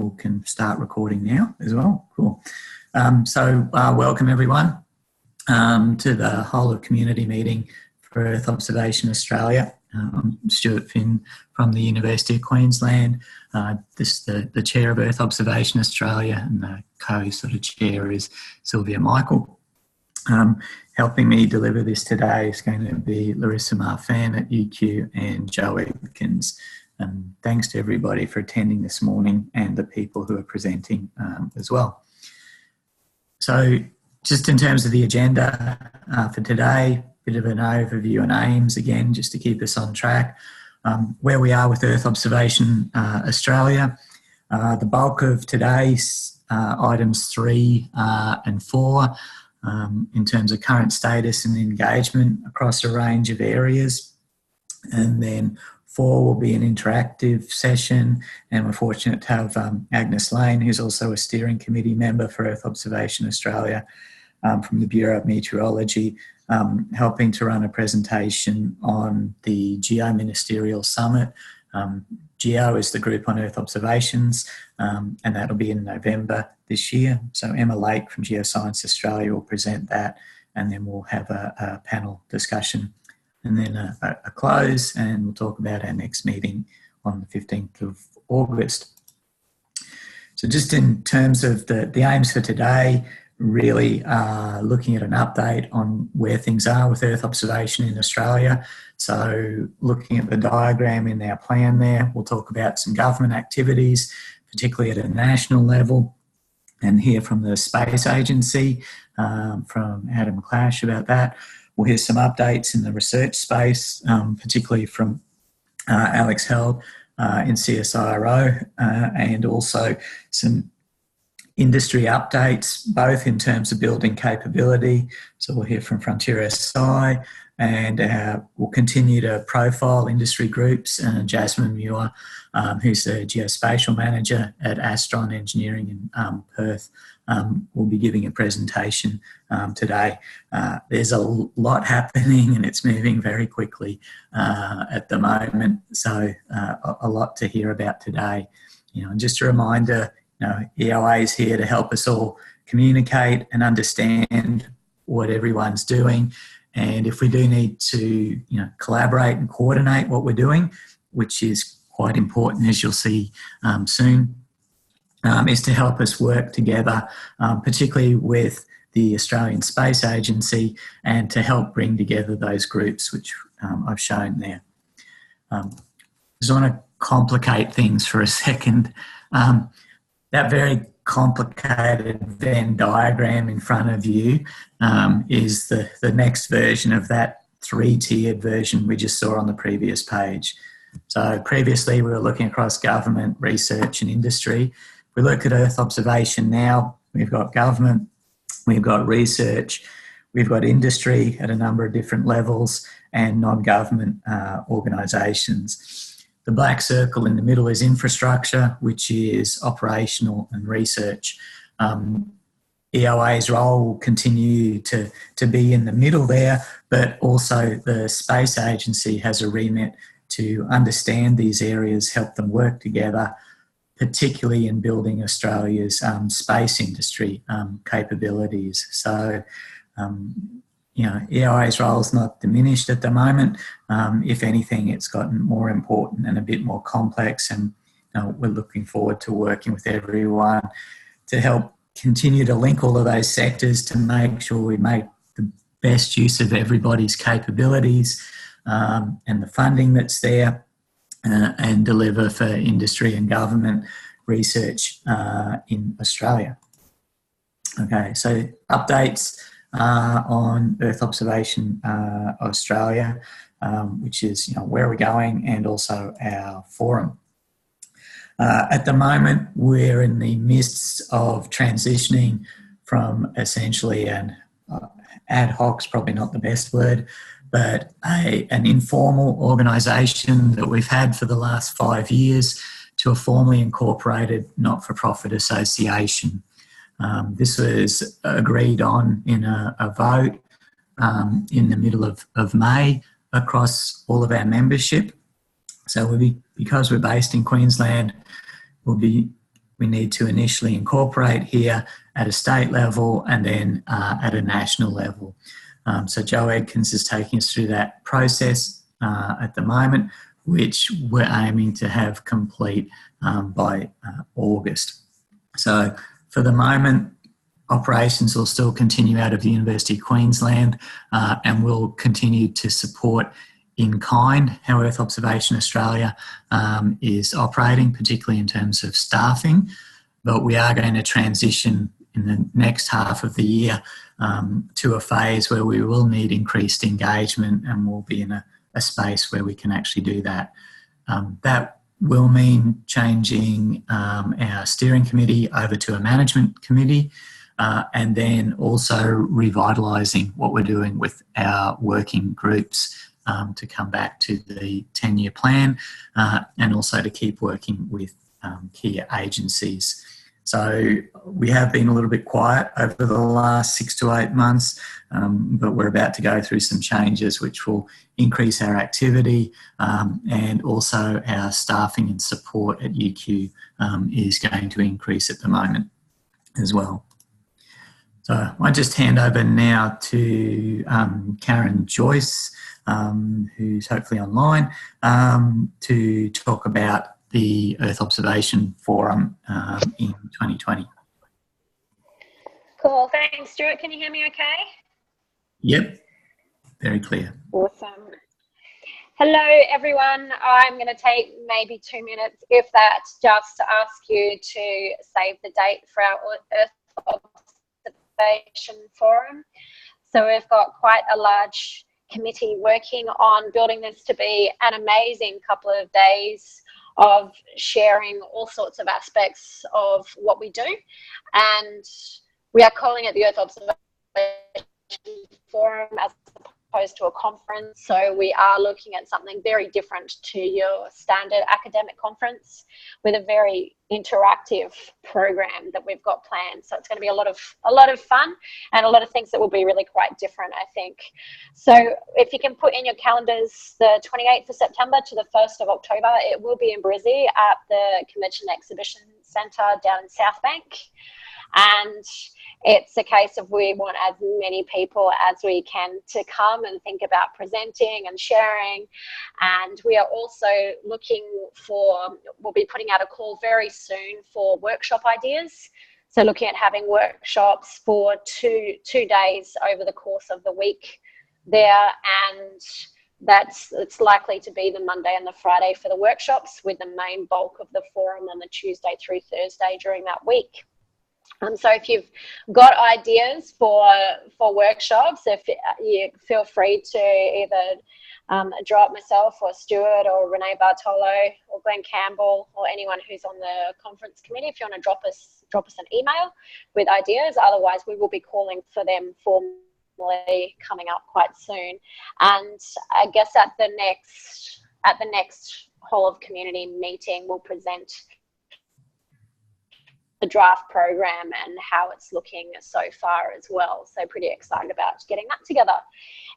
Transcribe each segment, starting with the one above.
people can start recording now as well. Cool. Welcome everyone to the whole of community meeting for Earth Observation Australia. I'm Stuart Finn from the University of Queensland. The chair of Earth Observation Australia, and the co-chair is Sylvia Michael. Helping me deliver this today is going to be Larissa Marfan at UQ and Joe Edkins. Thanks to everybody for attending this morning and the people who are presenting as well. So just in terms of the agenda for today, bit of an overview and aims again, just to keep us on track. Where we are with Earth Observation Australia. The bulk of today's items 3 and 4 in terms of current status and engagement across a range of areas. And then 4 will be an interactive session, and we're fortunate to have Agnes Lane, who's also a steering committee member for Earth Observation Australia from the Bureau of Meteorology, helping to run a presentation on the Geo-Ministerial Summit. Geo is the group on Earth observations, and that'll be in November this year. So Emma Lake from Geoscience Australia will present that, and then we'll have a panel discussion and then a close, and we'll talk about our next meeting on the 15th of August. So just in terms of the aims for today, really looking at an update on where things are with Earth observation in Australia. So looking at the diagram in our plan there, we'll talk about some government activities, particularly at a national level, and hear from the Space Agency, from Adam Clash about that. We'll hear some updates in the research space, particularly from Alex Held in CSIRO, and also some industry updates, both in terms of building capability. So we'll hear from Frontier SI, and we'll continue to profile industry groups. Jasmine Muir, who's the geospatial manager at Astron Engineering in Perth, will be giving a presentation today. There's a lot happening and it's moving very quickly at the moment, so a lot to hear about today. And just a reminder, EOA is here to help us all communicate and understand what everyone's doing. And if we do need to, collaborate and coordinate what we're doing, which is quite important, as you'll see soon, is to help us work together, particularly with the Australian Space Agency, and to help bring together those groups, which I've shown there. Just want to complicate things for a second. That very complicated Venn diagram in front of you is the next version of that 3-tiered version we just saw on the previous page. So previously we were looking across government, research and industry. If we look at Earth observation now, we've got government, we've got research, we've got industry at a number of different levels, and non-government organisations. The black circle in the middle is infrastructure, which is operational and research. EOA's role will continue to be in the middle there, but also the Space Agency has a remit to understand these areas, help them work together, particularly in building Australia's space industry capabilities. So, EOA's role is not diminished at the moment. If anything, it's gotten more important and a bit more complex, and we're looking forward to working with everyone to help continue to link all of those sectors to make sure we make the best use of everybody's capabilities and the funding that's there, and deliver for industry and government research in Australia. Okay, so updates on Earth Observation Australia, which is where we're going, and also our forum. At the moment, we're in the midst of transitioning from essentially an ad hoc's probably not the best word, but an informal organisation that we've had for the last 5 years to a formally incorporated not-for-profit association. This was agreed on in a vote in the middle of May across all of our membership. So because we're based in Queensland, we'll be we need to initially incorporate here at a state level and then at a national level. So Joe Edkins is taking us through that process at the moment, which we're aiming to have complete by August. So for the moment, operations will still continue out of the University of Queensland and will continue to support in kind how Earth Observation Australia is operating, particularly in terms of staffing. But we are going to transition in the next half of the year to a phase where we will need increased engagement, and we'll be in a space where we can actually do that. That will mean changing our steering committee over to a management committee, and then also revitalising what we're doing with our working groups to come back to the 10-year plan, and also to keep working with key agencies. So we have been a little bit quiet over the last 6 to 8 months, but we're about to go through some changes which will increase our activity, and also our staffing and support at UQ is going to increase at the moment as well. So I just hand over now to Karen Joyce, who's hopefully online, to talk about the Earth Observation Forum in 2020. Cool, thanks Stuart. Can you hear me okay? Yep, very clear. Awesome. Hello everyone, I'm going to take maybe 2 minutes, if that, just to ask you to save the date for our Earth Observation Forum. So we've got quite a large committee working on building this to be an amazing couple of days of sharing all sorts of aspects of what we do, and we are calling it the Earth Observation Forum as opposed to a conference. So we are looking at something very different to your standard academic conference, with a very interactive program that we've got planned. So it's going to be a lot of fun and a lot of things that will be really quite different, I think. So if you can put in your calendars the 28th of September to the 1st of October, it will be in Brizzy at the Convention Exhibition Centre down in South Bank. And it's a case of we want as many people as we can to come and think about presenting and sharing. And we are also looking for, we'll be putting out a call very soon for workshop ideas. So looking at having workshops for two days over the course of the week there, and it's likely to be the Monday and the Friday for the workshops, with the main bulk of the forum on the Tuesday through Thursday during that week. So if you've got ideas for workshops, if you feel free to either drop myself or Stuart or Renee Bartolo or Glenn Campbell or anyone who's on the conference committee, if you want to drop us an email with ideas. Otherwise, we will be calling for them formally coming up quite soon. And I guess at the next whole of community meeting, we'll present the draft program and how it's looking so far as well. So pretty excited about getting that together.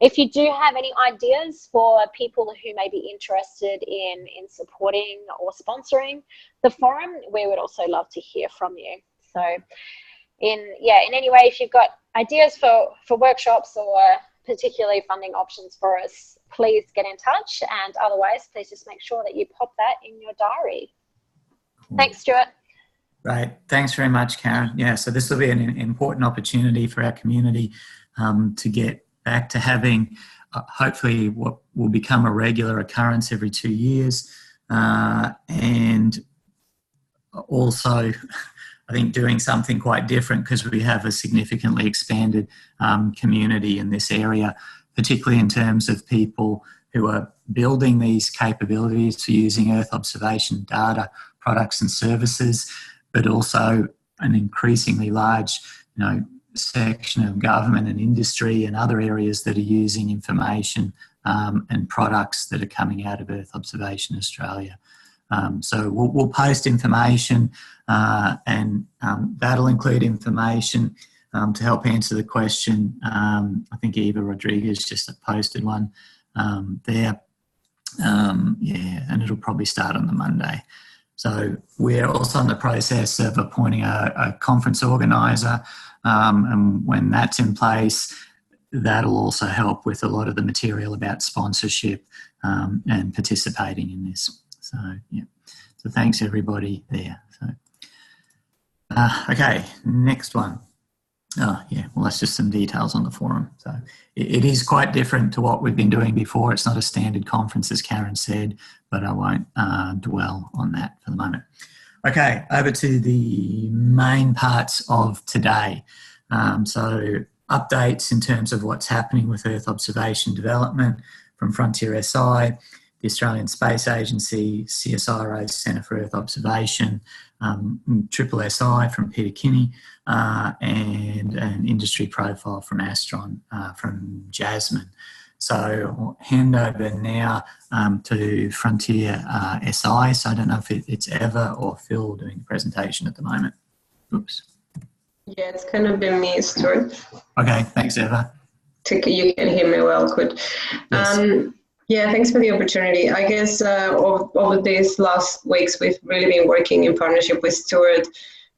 If you do have any ideas for people who may be interested in supporting or sponsoring the forum, we would also love to hear from you. So in any way, if you've got ideas for workshops or particularly funding options for us, please get in touch. And otherwise, please just make sure that you pop that in your diary. Cool. Thanks, Stuart. Right. Thanks very much, Karen. Yeah, so this will be an important opportunity for our community to get back to having hopefully what will become a regular occurrence every 2 years. And also, I think doing something quite different, because we have a significantly expanded community in this area, particularly in terms of people who are building these capabilities for using Earth observation data, products and services, but also an increasingly large, section of government and industry and other areas that are using information and products that are coming out of Earth Observation Australia. So we'll post information and that'll include information to help answer the question. I think Eva Rodriguez just posted one there. And it'll probably start on the Monday. So we're also in the process of appointing a conference organiser, and when that's in place, that'll also help with a lot of the material about sponsorship and participating in this. So, yeah. So thanks everybody there. So, okay, next one. Oh, yeah, well, that's just some details on the forum. So it is quite different to what we've been doing before. It's not a standard conference, as Karen said, but I won't dwell on that for the moment. Okay, over to the main parts of today. So updates in terms of what's happening with Earth observation development from Frontier SI, the Australian Space Agency, CSIRO's Centre for Earth Observation, Triple SI from Peter Kinney, and an industry profile from Astron from Jasmine. So I'll hand over now to Frontier SI. So I don't know if it's Eva or Phil doing the presentation at the moment. Oops. Yeah, it's going to be me, Stuart. Okay, thanks, Eva. You can hear me well, good. Yes. Yeah, thanks for the opportunity. I guess over these last weeks, we've really been working in partnership with Stuart,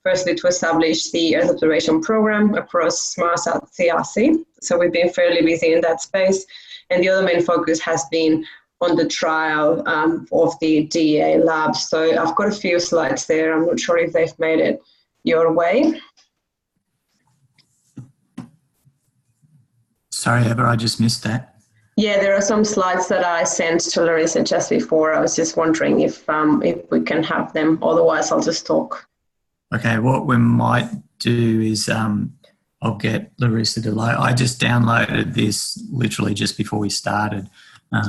firstly to establish the Earth observation program across SmartSat CRC. So we've been fairly busy in that space. And the other main focus has been on the trial of the DEA lab. So I've got a few slides there. I'm not sure if they've made it your way. Sorry, Eva, I just missed that. Yeah, there are some slides that I sent to Larissa just before. I was just wondering if we can have them. Otherwise, I'll just talk. Okay, what we might do is I'll get Larissa to load. I just downloaded this literally just before we started.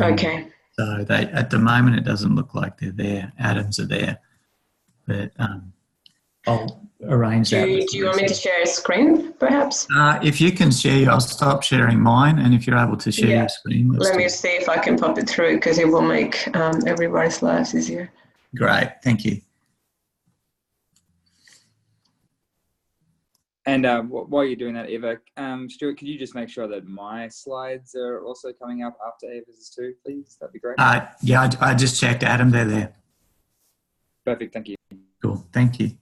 Okay. So at the moment, it doesn't look like they're there. Atoms are there. But I'll arrange that. Do you want me to share a screen, perhaps? If you can share, I'll stop sharing mine. And if you're able to share your screen. Let me see if I can pop it through because it will make everybody's lives easier. Great, thank you. And while you're doing that, Eva, Stuart, could you just make sure that my slides are also coming up after Eva's too, please? That'd be great. Yeah, I just checked, Adam, they're there. Perfect, thank you. Cool, thank you.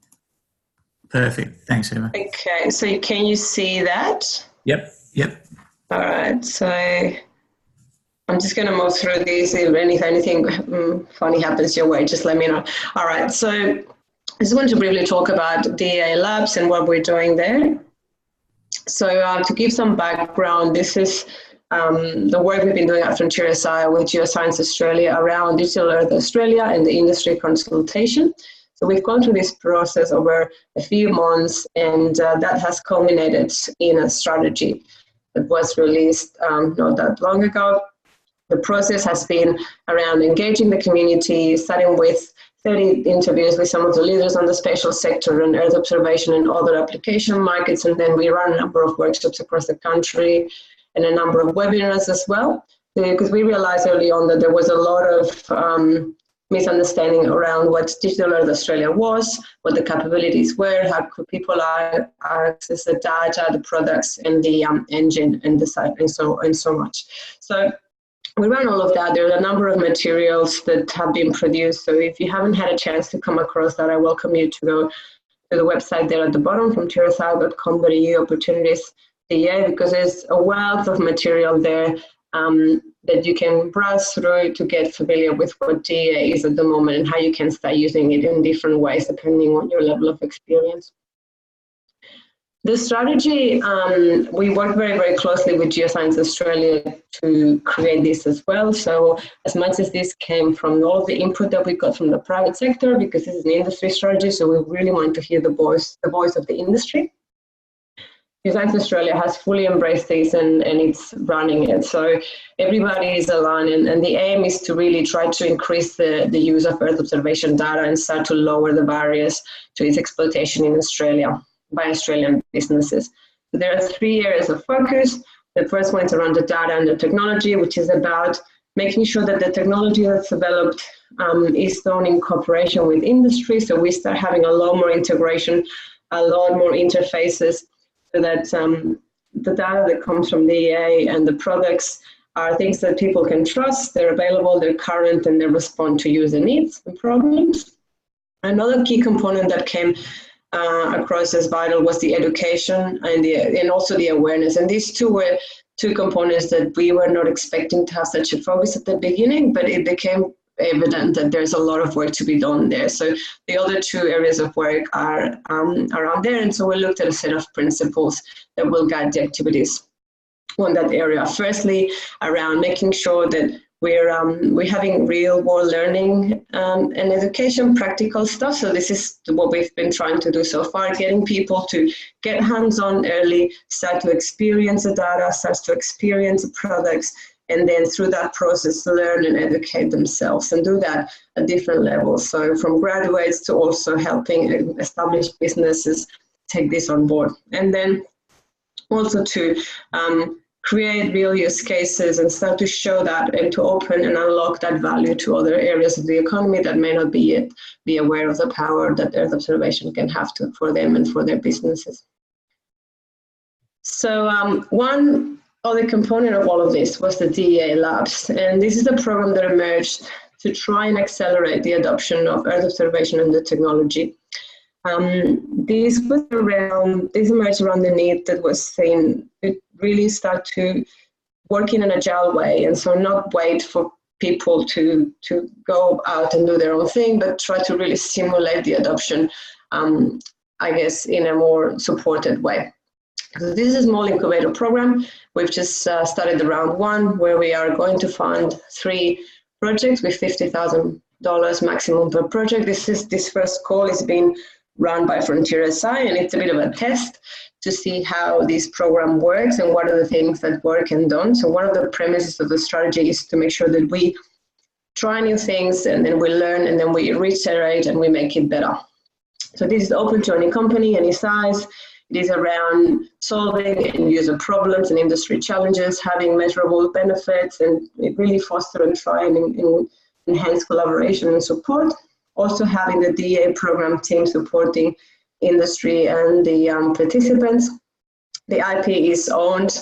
Perfect, thanks, Eva. Okay, so can you see that? Yep. All right, so I'm just going to move through these. If anything funny happens your way, just let me know. All right, so I just want to briefly talk about DEA Labs and what we're doing there. So to give some background, this is the work we've been doing at Frontier SI with Geoscience Australia around Digital Earth Australia and the industry consultation. So we've gone through this process over a few months, and that has culminated in a strategy that was released not that long ago. The process has been around engaging the community, starting with 30 interviews with some of the leaders on the spatial sector and Earth observation and other application markets, and then we run a number of workshops across the country and a number of webinars as well, because we realized early on that there was a lot of misunderstanding around what Digital Earth Australia was, what the capabilities were, how could people access the data, the products, and the engine and the site, and so much. So we ran all of that. There are a number of materials that have been produced. So if you haven't had a chance to come across that, I welcome you to go to the website there at the bottom, from frontiersi.com.au opportunities DEA, because there's a wealth of material there that you can browse through to get familiar with what DEA is at the moment and how you can start using it in different ways depending on your level of experience. The strategy, we work very, very closely with Geoscience Australia to create this as well. So as much as this came from all the input that we got from the private sector, because this is an industry strategy, so we really want to hear the voice of the industry. Geoscience Australia has fully embraced this and it's running it. So everybody is aligned, and the aim is to really try to increase the use of Earth observation data and start to lower the barriers to its exploitation in Australia by Australian businesses. So there are 3 areas of focus. The first one is around the data and the technology, which is about making sure that the technology that's developed is done in cooperation with industry. So we start having a lot more integration, a lot more interfaces, so that the data that comes from the EA and the products are things that people can trust, they're available, they're current, and they respond to user needs and problems. Another key component that came across as vital was the education and also the awareness. And these two were two components that we were not expecting to have such a focus at the beginning, but it became evident that there's a lot of work to be done there. So the other two areas of work are around there. And so we looked at a set of principles that will guide the activities on that area. Firstly, around making sure that we're having real world learning and education, practical stuff. So this is what we've been trying to do so far, getting people to get hands-on early, start to experience the data, start to experience the products, and then through that process learn and educate themselves, and do that at different levels. So from graduates to also helping established businesses take this on board. And then also to create real use cases and start to show that and to open and unlock that value to other areas of the economy that may not be yet be aware of the power that Earth observation can have for them and for their businesses. So one other component of all of this was the DEA Labs. And this is a program that emerged to try and accelerate the adoption of Earth observation and the technology. This emerged around the need that was seen to really start to work in an agile way, and so not wait for people to go out and do their own thing, but try to really simulate the adoption, I guess, in a more supported way. So this is a small incubator program. We've just started the round one, where we are going to fund 3 projects with $50,000 maximum per project. This first call is being run by Frontier SI, and it's a bit of a test to see how this program works and what are the things that work and don't. So one of the premises of the strategy is to make sure that we try new things, and then we learn, and then we reiterate, and we make it better. So this is open to any company, any size. It is around solving end user problems and industry challenges, having measurable benefits, and really foster and try and enhance collaboration and support. Also having the DEA program team supporting industry and the participants. The IP is owned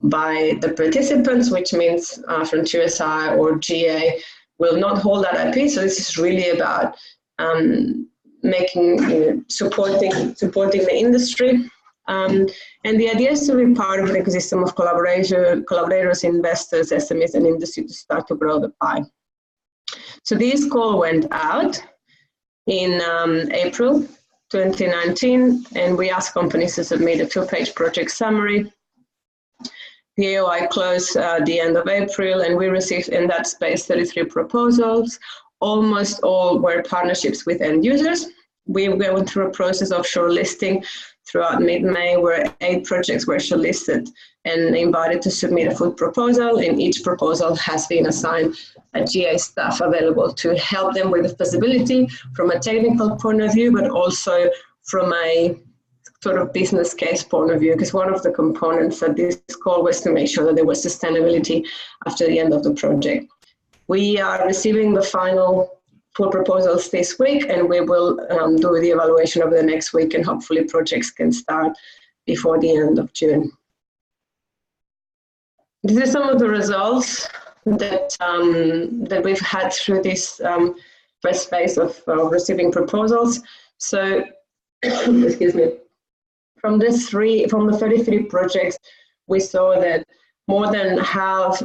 by the participants, which means Frontier SI or GA will not hold that IP. So this is really about supporting the industry. And the idea is to be part of an ecosystem of collaborators, investors, SMEs, and industry to start to grow the pie. So this call went out in April 2019, and we asked companies to submit a 2-page project summary. The EOA closed the end of April, and we received in that space 33 proposals. Almost all were partnerships with end users. We went through a process of shortlisting throughout mid-May, where 8 projects were shortlisted and invited to submit a full proposal, and each proposal has been assigned a GA staff available to help them with the feasibility from a technical point of view, but also from a sort of business case point of view, because one of the components of this call was to make sure that there was sustainability after the end of the project. We are receiving the final full proposals this week, and we will do the evaluation over the next week, and hopefully projects can start before the end of June. These are some of the results that we've had through this first phase of receiving proposals. So, excuse me, from the 33 projects, we saw that more than half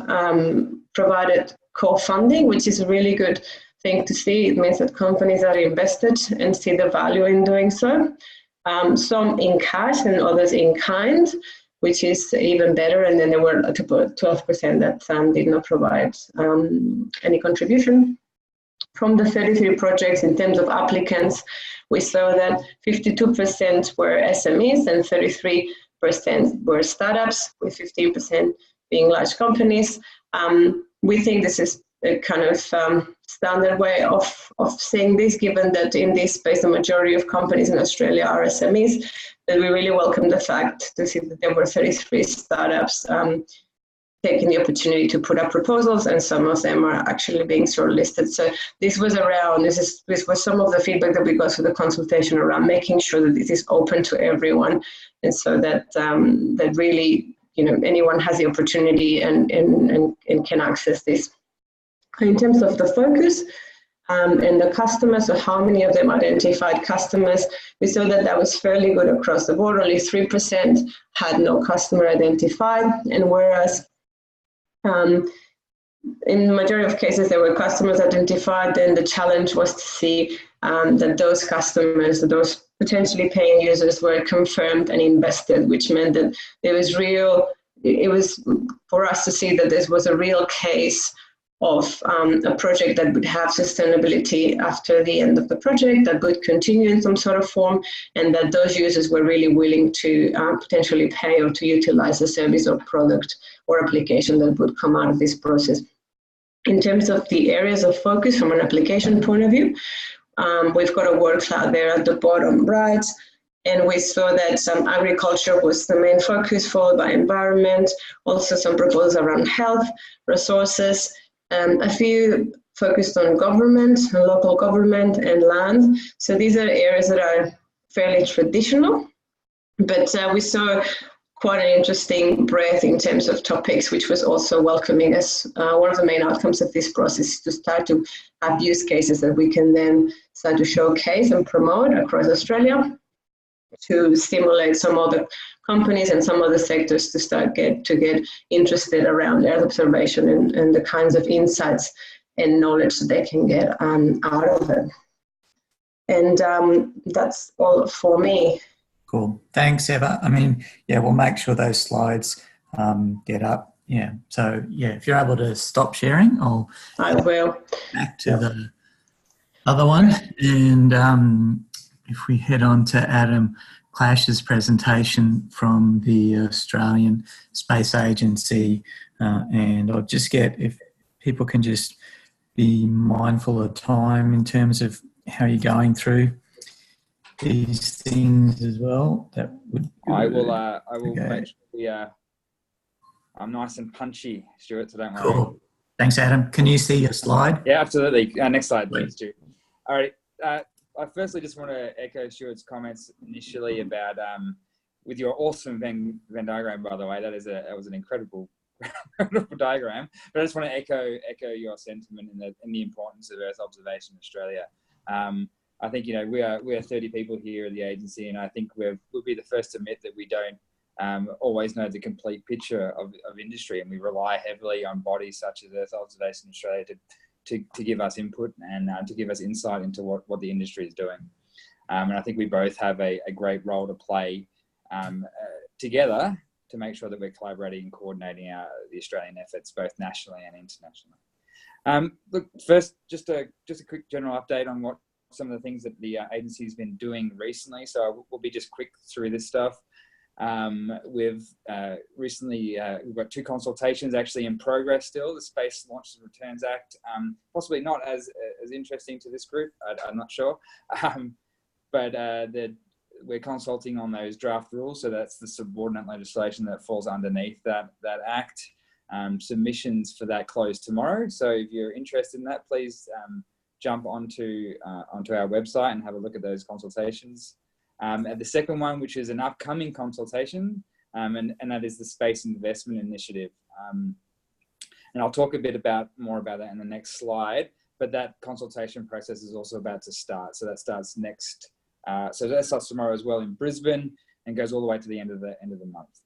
provided co-funding, which is a really good thing to see. It means that companies are invested and see the value in doing so. Some in cash and others in kind, which is even better. And then there were 12% that did not provide any contribution. From the 33 projects, in terms of applicants, we saw that 52% were SMEs and 33% were startups, with 15% being large companies. We think this is a kind of standard way of seeing this, given that in this space the majority of companies in Australia are SMEs, that we really welcome the fact to see that there were 33 startups taking the opportunity to put up proposals, and some of them are actually being shortlisted. So this was some of the feedback that we got through the consultation around making sure that this is open to everyone, and so that that really, you know, anyone has the opportunity and can access this. In terms of the focus, and the customers, so how many of them identified customers, we saw that that was fairly good across the board. Only 3% had no customer identified, and whereas in the majority of cases there were customers identified, then the challenge was to see that those customers, those potentially paying users, were confirmed and invested, which meant that there was it was for us to see that this was a real case of a project that would have sustainability after the end of the project, that would continue in some sort of form, and that those users were really willing to potentially pay or to utilize a service or product or application that would come out of this process. In terms of the areas of focus from an application point of view, we've got a word cloud there at the bottom right, and we saw that some agriculture was the main focus, followed by environment, also some proposals around health, resources, a few focused on government, local government, and land. So these are areas that are fairly traditional, but we saw quite an interesting breadth in terms of topics, which was also welcoming as one of the main outcomes of this process is to start to have use cases that we can then start to showcase and promote across Australia to stimulate some other companies and some other sectors to start to get interested around Earth observation and the kinds of insights and knowledge that they can get out of it. And that's all for me. Cool. Thanks, Eva. I mean, yeah, we'll make sure those slides get up. Yeah. So, yeah, if you're able to stop sharing, I will. Back to the other one. And if we head on to Adam Clash's presentation from the Australian Space Agency, and I'll just get, if people can just be mindful of time in terms of how you're going through these things as well. That would. I will okay. Make sure I'm nice and punchy, Stuart. So don't worry. Cool. Thanks, Adam. Can you see your slide? Yeah, absolutely. Next slide, please, Stuart. All right. I firstly just want to echo Stuart's comments initially about with your awesome Venn diagram. By the way, that was an incredible diagram. But I just want to echo your sentiment in the importance of Earth observation in Australia. I think we are 30 people here at the agency, and I think we'll be the first to admit that we don't always know the complete picture of industry, and we rely heavily on bodies such as Earth Observation Australia to give us input and to give us insight into what the industry is doing. And I think we both have a great role to play together to make sure that we're collaborating and coordinating the Australian efforts both nationally and internationally. Look, first, just a quick general update on what some of the things that the agency has been doing recently. So we'll be just quick through this stuff. We've recently, we've got 2 consultations actually in progress still, the Space Launches and Returns Act, possibly not as interesting to this group, I'm not sure, but we're consulting on those draft rules, so that's the subordinate legislation that falls underneath that act. Submissions for that close tomorrow, so if you're interested in that, please jump onto our website and have a look at those consultations. And the second one, which is an upcoming consultation, and that is the Space Investment Initiative. And I'll talk a bit more about that in the next slide, but that consultation process is also about to start. So that starts so that starts tomorrow as well in Brisbane and goes all the way to the end of the month.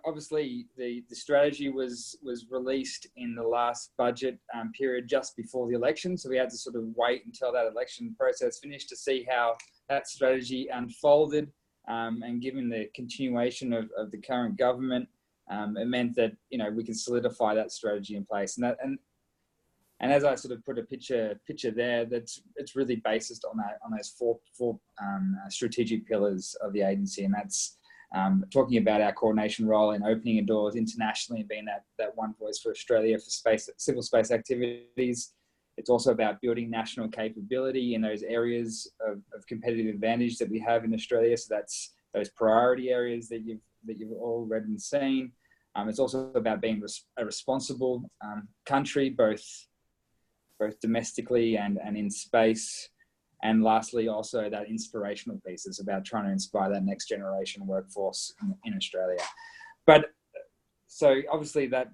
Obviously the strategy was released in the last budget period just before the election. So we had to sort of wait until that election process finished to see how that strategy unfolded. And given the continuation of the current government, it meant that, we can solidify that strategy in place. And as I sort of put a picture there, it's really based on those four strategic pillars of the agency, and that's talking about our coordination role in opening doors internationally and being that one voice for Australia for civil space activities. It's also about building national capability in those areas of competitive advantage that we have in Australia. So that's those priority areas that you've all read and seen. It's also about being a responsible country, both domestically and in space. And lastly, also that inspirational piece is about trying to inspire that next generation workforce in Australia. But so obviously that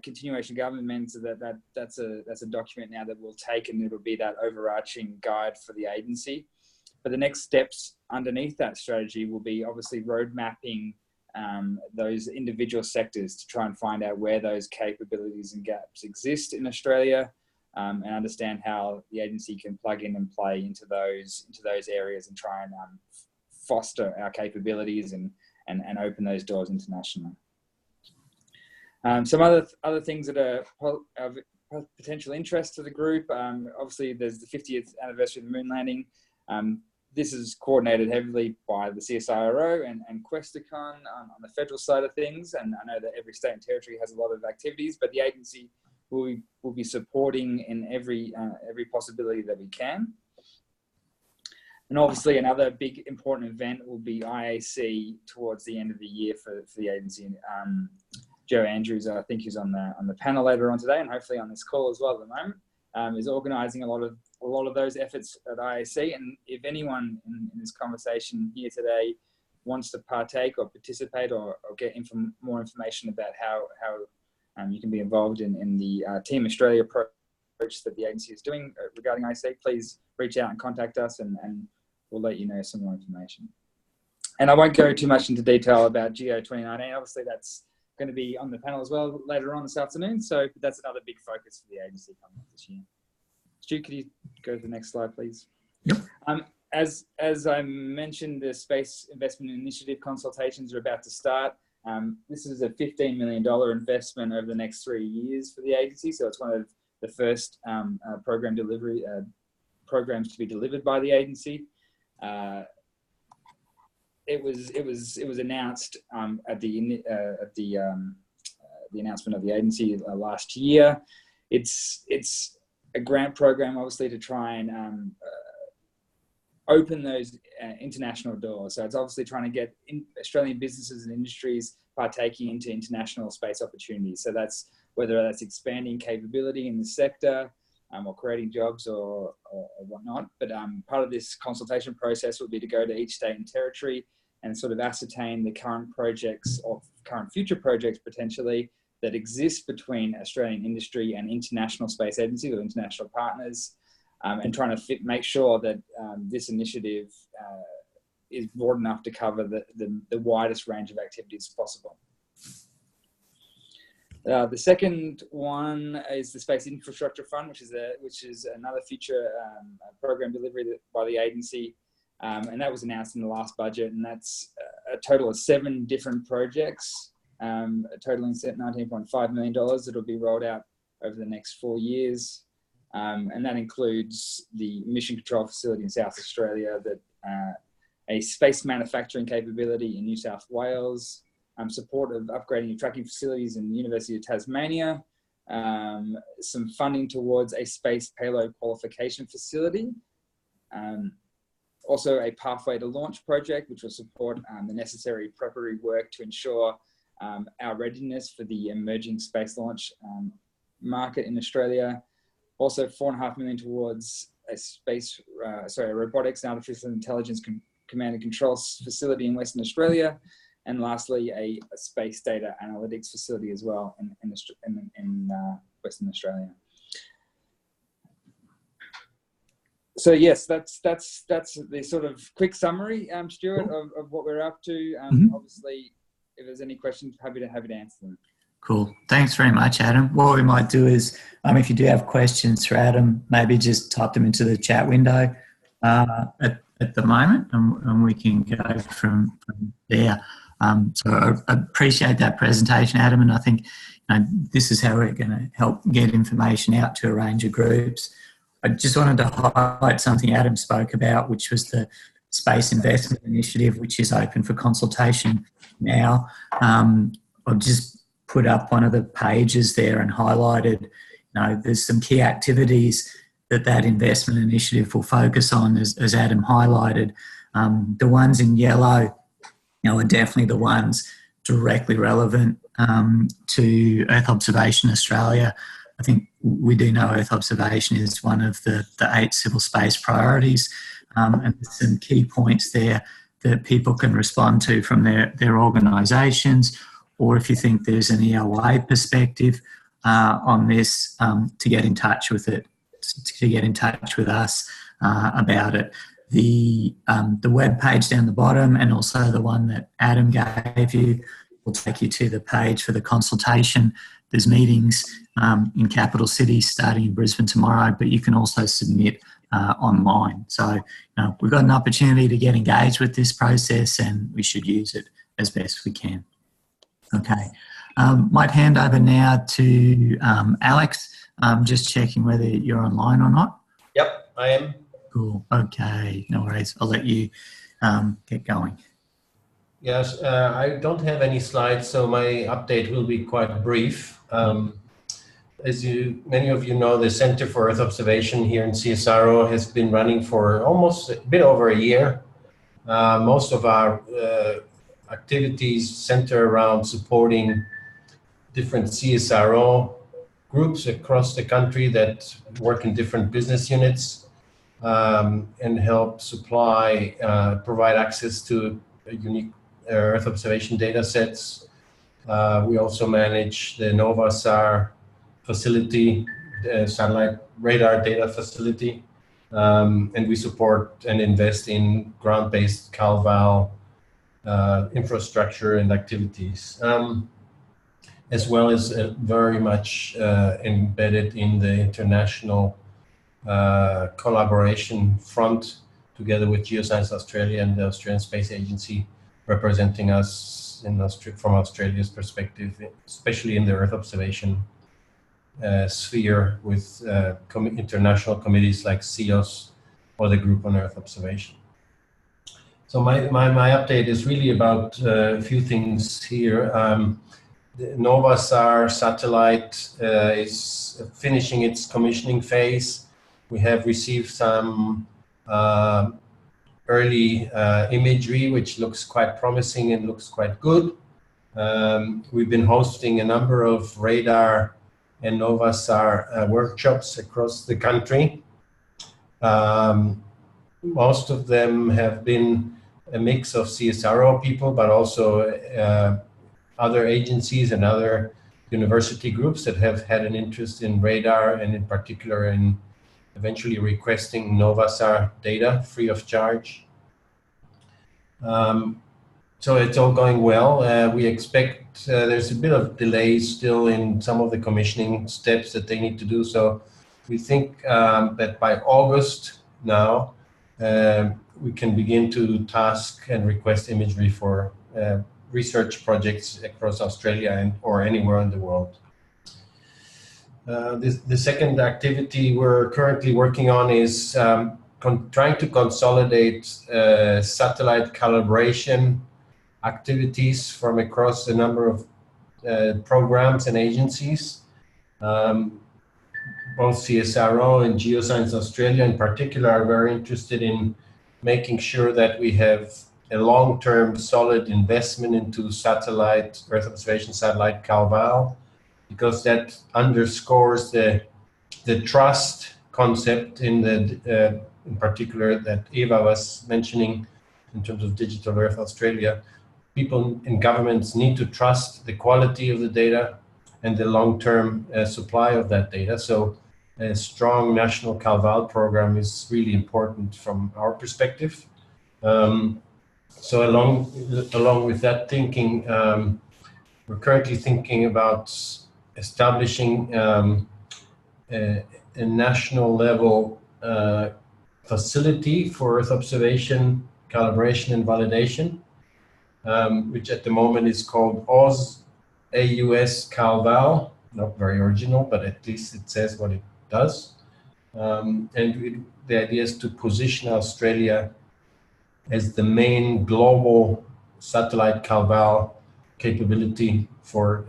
continuation government means that's a document now that we'll take, and it'll be that overarching guide for the agency. But the next steps underneath that strategy will be obviously road mapping those individual sectors to try and find out where those capabilities and gaps exist in Australia, and understand how the agency can plug in and play into those areas and try and foster our capabilities and open those doors internationally. Some other things that are of potential interest to the group. Obviously, there's the 50th anniversary of the moon landing. This is coordinated heavily by the CSIRO and Questacon on the federal side of things. And I know that every state and territory has a lot of activities, but the agency will be supporting in every possibility that we can. And obviously, another big important event will be IAC towards the end of the year for the agency. Joe Andrews, I think he's on the panel later on today, and hopefully on this call as well at the moment, is organising a lot of those efforts at IAC. And if anyone in this conversation here today wants to partake or participate or get more information about how you can be involved in the Team Australia approach that the agency is doing regarding IAC, please reach out and contact us, and we'll let you know some more information. And I won't go too much into detail about GEO 2019. Obviously, that's going to be on the panel as well later on this afternoon. So that's another big focus for the agency coming up this year. Stu, could you go to the next slide, please? Yep. As I mentioned, the Space Investment Initiative consultations are about to start. This is a $15 million investment over the next 3 years for the agency. So it's one of the first programs to be delivered by the agency. It was announced at the announcement of the agency last year. It's a grant program, obviously, to try and open those international doors. So it's obviously trying to get Australian businesses and industries partaking into international space opportunities. So that's whether that's expanding capability in the sector, or creating jobs or whatnot. But part of this consultation process will be to go to each state and territory and sort of ascertain the current projects or current future projects potentially that exist between Australian industry and international space agencies or international partners, and trying to make sure that this initiative is broad enough to cover the widest range of activities possible. The second one is the Space Infrastructure Fund, which is another future program delivery by the agency, and that was announced in the last budget. And that's a total of 7 different projects, totaling $19.5 million that will be rolled out over the next 4 years, and that includes the Mission Control Facility in South Australia, a space manufacturing capability in New South Wales. Support of upgrading your tracking facilities in the University of Tasmania, some funding towards a space payload qualification facility, also a pathway to launch project, which will support the necessary preparatory work to ensure our readiness for the emerging space launch market in Australia. Also $4.5 million towards a robotics and artificial intelligence command and control facility in Western Australia. And lastly, a space data analytics facility as well in Western Australia. So yes, that's the sort of quick summary, Stuart, of what we're up to. Obviously, if there's any questions, happy to answer them. Cool. Thanks very much, Adam. What we might do is, if you do have questions for Adam, maybe just type them into the chat window at the moment, and we can go from there. So I appreciate that presentation, Adam, and I think this is how we're going to help get information out to a range of groups. I just wanted to highlight something Adam spoke about, which was the Space Investment Initiative, which is open for consultation now. I'll just put up one of the pages there and highlighted, there's some key activities that investment initiative will focus on, as Adam highlighted. The ones in yellow are definitely the ones directly relevant to Earth Observation Australia. I think we do know Earth observation is one of the 8 civil space priorities, and there's some key points there that people can respond to from their organisations or if you think there's an EOA perspective on this, to get in touch with it, to get in touch with us about it. The web page down the bottom, and also the one that Adam gave you, will take you to the page for the consultation. There's meetings in capital cities starting in Brisbane tomorrow, but you can also submit online. So we've got an opportunity to get engaged with this process, and we should use it as best we can. Okay, might hand over now to Alex. Just checking whether you're online or not. Yep, I am. Cool. Okay, no worries. I'll let you get going. Yes, I don't have any slides, so my update will be quite brief. As many of you know, the Center for Earth Observation here in CSIRO has been running for almost a bit over a year. Most of our activities center around supporting different CSIRO groups across the country that work in different business units and help provide access to unique Earth observation data sets. We also manage the NOVA-SAR facility, the satellite radar data facility, and we support and invest in ground-based CalVal infrastructure and activities, as well as very much embedded in the international collaboration front, together with Geoscience Australia and the Australian Space Agency, representing us from Australia's perspective, especially in the Earth observation sphere with international committees like CEOS or the Group on Earth Observation. So my update is really about a few things here. The NOVA-SAR satellite is finishing its commissioning phase. We have received some early imagery, which looks quite promising and looks quite good. We've been hosting a number of radar and NOVA-SAR workshops across the country. Most of them have been a mix of CSIRO people, but also other agencies and other university groups that have had an interest in radar, and in particular in eventually requesting NOVA-SAR data free of charge. So it's all going well. We expect there's a bit of delay still in some of the commissioning steps that they need to do. So we think that by August now, we can begin to task and request imagery for research projects across Australia or anywhere in the world. The second activity we're currently working on is trying to consolidate satellite calibration activities from across a number of programs and agencies. Both CSIRO and Geoscience Australia in particular are very interested in making sure that we have a long-term solid investment into satellite, Earth observation satellite CalVal, because that underscores the trust concept in particular that Eva was mentioning in terms of Digital Earth Australia. People in governments need to trust the quality of the data and the long-term supply of that data. So a strong national CalVal program is really important from our perspective. So along with that thinking, we're currently thinking about establishing a national level facility for Earth observation, calibration, and validation, which at the moment is called AUS CalVal. Not very original, but at least it says what it does. The idea is to position Australia as the main global satellite CalVal capability for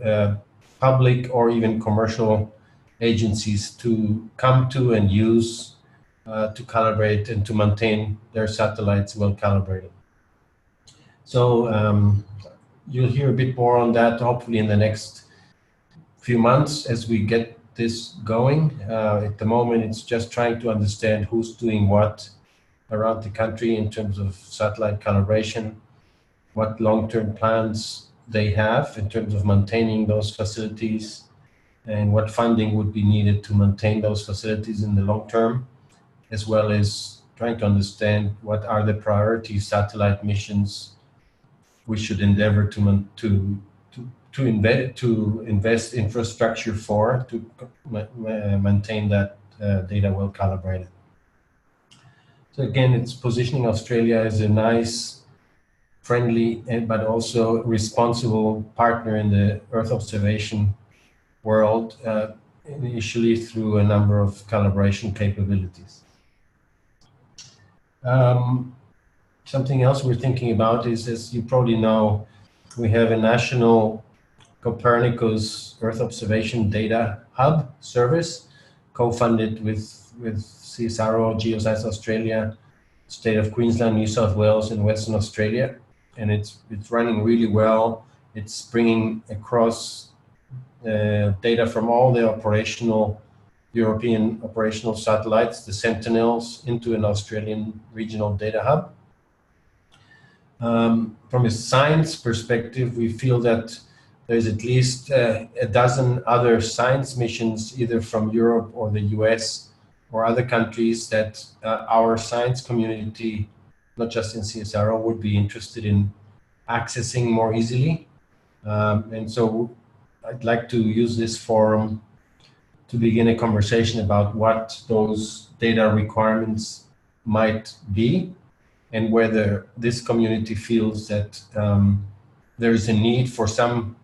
public or even commercial agencies to come to and use to calibrate and to maintain their satellites well calibrated. So you'll hear a bit more on that hopefully in the next few months as we get this going. At the moment, it's just trying to understand who's doing what around the country in terms of satellite calibration, what long-term plans they have in terms of maintaining those facilities and what funding would be needed to maintain those facilities in the long term, as well as trying to understand what are the priority satellite missions we should endeavor to invest infrastructure for to maintain that data well calibrated. So again, it's positioning Australia as a nice, friendly, but also responsible partner in the Earth observation world, initially through a number of calibration capabilities. Something else we're thinking about is, as you probably know, we have a national Copernicus Earth Observation Data Hub service, co-funded with CSIRO, Geoscience Australia, State of Queensland, New South Wales, and Western Australia, and it's running really well. It's bringing across data from all the European operational satellites, the Sentinels, into an Australian regional data hub. From a science perspective, we feel that there's at least a dozen other science missions, either from Europe or the US or other countries, that our science community, not just in CSIRO, would be interested in accessing more easily. And so I'd like to use this forum to begin a conversation about what those data requirements might be, and whether this community feels that there is a need for some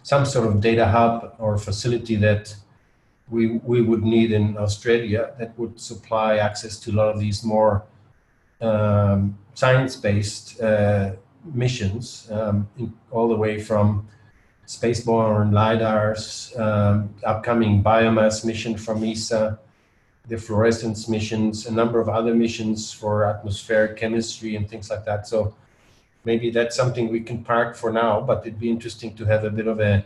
sort of data hub or facility that we would need in Australia that would supply access to a lot of these more science-based missions, all the way from spaceborne LiDARs, upcoming biomass mission from ESA, the fluorescence missions, a number of other missions for atmospheric chemistry and things like that. So maybe that's something we can park for now, but it'd be interesting to have a bit of a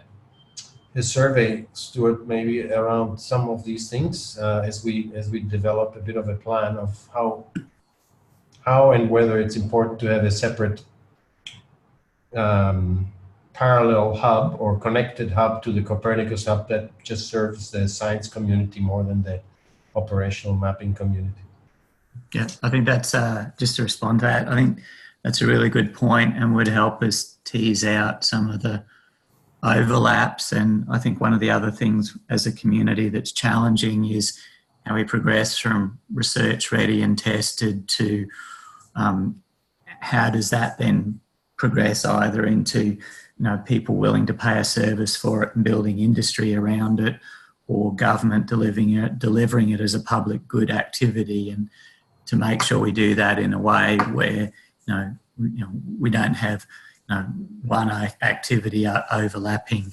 survey, Stuart, maybe around some of these things as we develop a bit of a plan of how and whether it's important to have a separate parallel hub or connected hub to the Copernicus hub that just serves the science community more than the operational mapping community. Yeah, I think that's, just to respond to that, I think that's a really good point and would help us tease out some of the overlaps. And I think one of the other things as a community that's challenging is how we progress from research ready and tested to how does that then progress either into people willing to pay a service for it and building industry around it, or government delivering it as a public good activity, and to make sure we do that in a way where we don't have one activity overlapping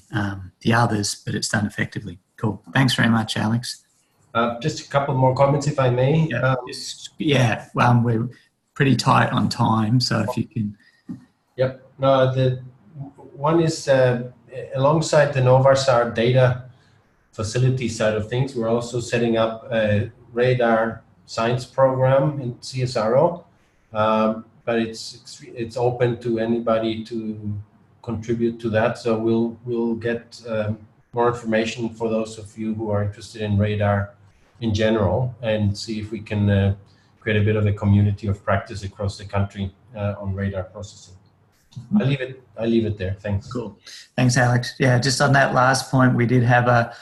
the others, but it's done effectively. Cool. Thanks very much, Alex. Just a couple more comments, if I may. We're pretty tight on time, so if you can. Yep. No, the one is alongside the Novarsar data facility side of things, we're also setting up a radar science program in CSIRO, but it's open to anybody to contribute to that. So we'll get more information for those of you who are interested in radar in general, and see if we can create a bit of a community of practice across the country on radar processing. I leave it there. Thanks. Cool. Thanks, Alex. Yeah, just on that last point, we did have our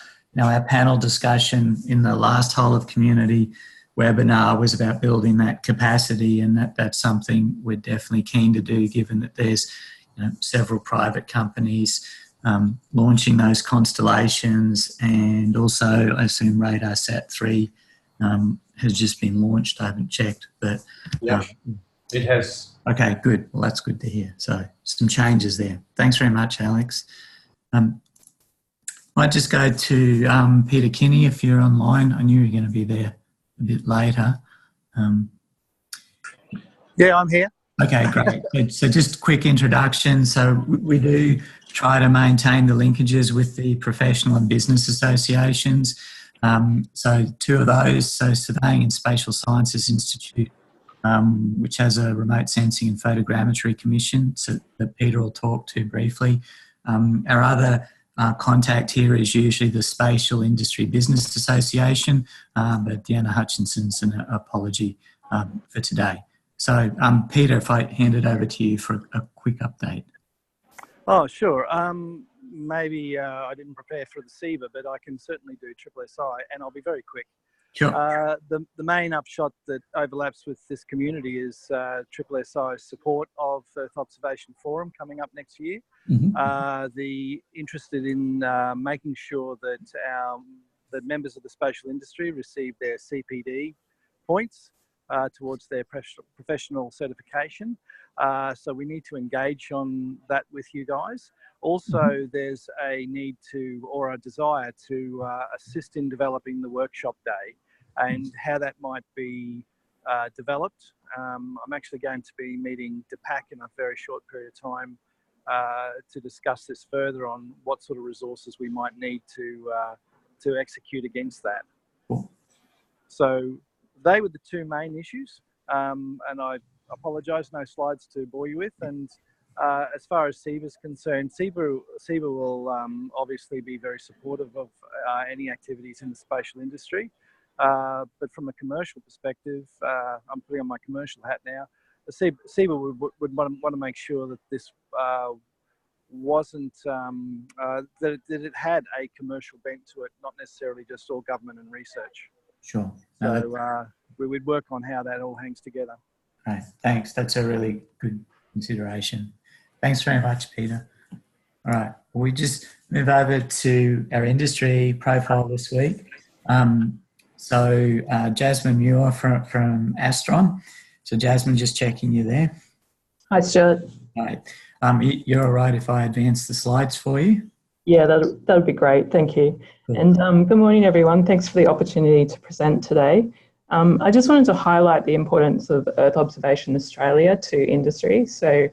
panel discussion in the last whole of community webinar was about building that capacity, and that's something we're definitely keen to do, given that there's several private companies launching those constellations, and also I assume RadarSat-3 has just been launched. I haven't checked, but yeah, it has. Okay, good. Well, that's good to hear. So some changes there. Thanks very much, Alex. Might just go to Peter Kinney if you're online. I knew you were going to be there a bit later. Yeah, I'm here. Okay, great. So just a quick introduction. So we do try to maintain the linkages with the professional and business associations. So two of those, so Surveying and Spatial Sciences Institute, which has a remote sensing and photogrammetry commission, so that Peter will talk to briefly. Our other contact here is usually the Spatial Industry Business Association, but Deanna Hutchinson's an apology for today. So, Peter, if I hand it over to you for a quick update. Oh, sure. Maybe I didn't prepare for the SEBA, but I can certainly do SSSI, and I'll be very quick. Sure. The main upshot that overlaps with this community is SSSI's support of Earth Observation Forum coming up next year. The interested in making sure that the members of the spatial industry receive their CPD points towards their professional certification. So we need to engage on that with you guys. Also, there's a need to, or a desire to assist in developing the workshop day and how that might be developed. I'm actually going to be meeting DPAC in a very short period of time to discuss this further on what sort of resources we might need to execute against that. Cool. So they were the two main issues, and I apologise, no slides to bore you with. And as far as SEBA is concerned, SEBA will obviously be very supportive of any activities in the spatial industry. But from a commercial perspective, I'm putting on my commercial hat now. The SEBA would want to make sure that this wasn't that it had a commercial bent to it, not necessarily just all government and research. Sure. So we would work on how that all hangs together. Right. Thanks. That's a really good consideration. Thanks very much, Peter. All right. We just move over to our industry profile this week. So Jasmine Muir from Astron. So Jasmine, just checking you there. Hi, Stuart. All right. You're all right if I advance the slides for you? Yeah, that would be great. Thank you. Cool. And good morning, everyone. Thanks for the opportunity to present today. I just wanted to highlight the importance of Earth Observation Australia to industry. So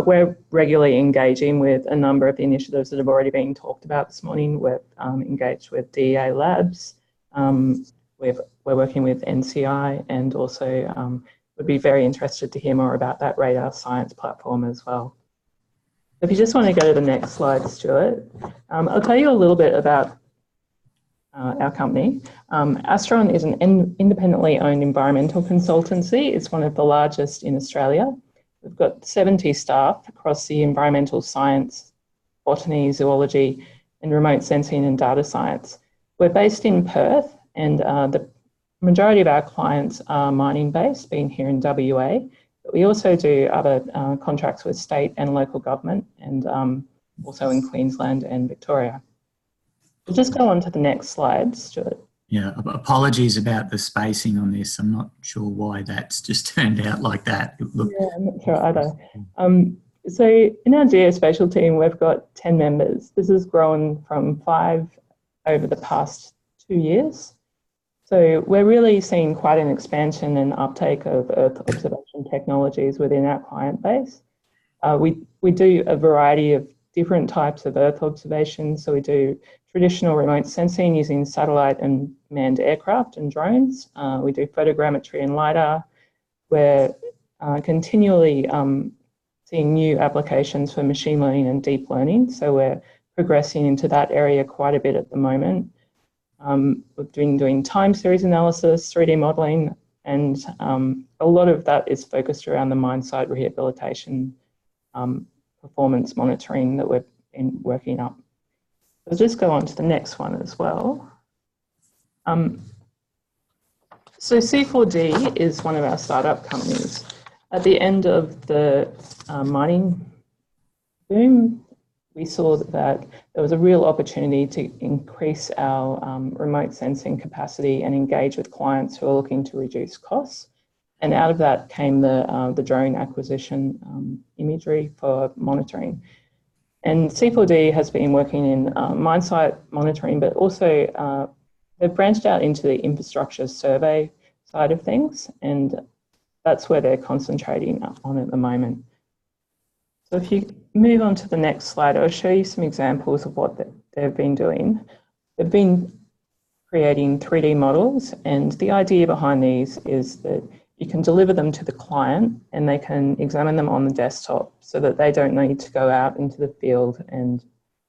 we're regularly engaging with a number of the initiatives that have already been talked about this morning. We're engaged with DEA Labs. We're working with NCI, and also would be very interested to hear more about that radar science platform as well. If you just want to go to the next slide, Stuart, I'll tell you a little bit about our company. Astron is an independently owned environmental consultancy. It's one of the largest in Australia. We've got 70 staff across the environmental science, botany, zoology, and remote sensing and data science. We're based in Perth, and the majority of our clients are mining based, being here in WA. But we also do other contracts with state and local government, and also in Queensland and Victoria. We'll just go on to the next slide, Stuart. Yeah, apologies about the spacing on this. I'm not sure why that's just turned out like that. Yeah, I'm not sure either. So in our geospatial team, we've got 10 members. This has grown from 5 over the past 2 years. So we're really seeing quite an expansion and uptake of Earth observation technologies within our client base. We do a variety of different types of Earth observations. So we do traditional remote sensing using satellite and manned aircraft and drones. We do photogrammetry and LiDAR. We're continually seeing new applications for machine learning and deep learning. So we're progressing into that area quite a bit at the moment. We've been doing time series analysis, 3D modelling, and a lot of that is focused around the mine site rehabilitation performance monitoring that we've been working up. I'll just go on to the next one as well. So C4D is one of our startup companies. At the end of the mining boom, we saw that there was a real opportunity to increase our remote sensing capacity and engage with clients who are looking to reduce costs. And out of that came the drone acquisition imagery for monitoring. And C4D has been working in mine site monitoring, but also they've branched out into the infrastructure survey side of things, and that's where they're concentrating on at the moment. So if you move on to the next slide, I'll show you some examples of what they've been doing. They've been creating 3D models, and the idea behind these is that you can deliver them to the client and they can examine them on the desktop so that they don't need to go out into the field and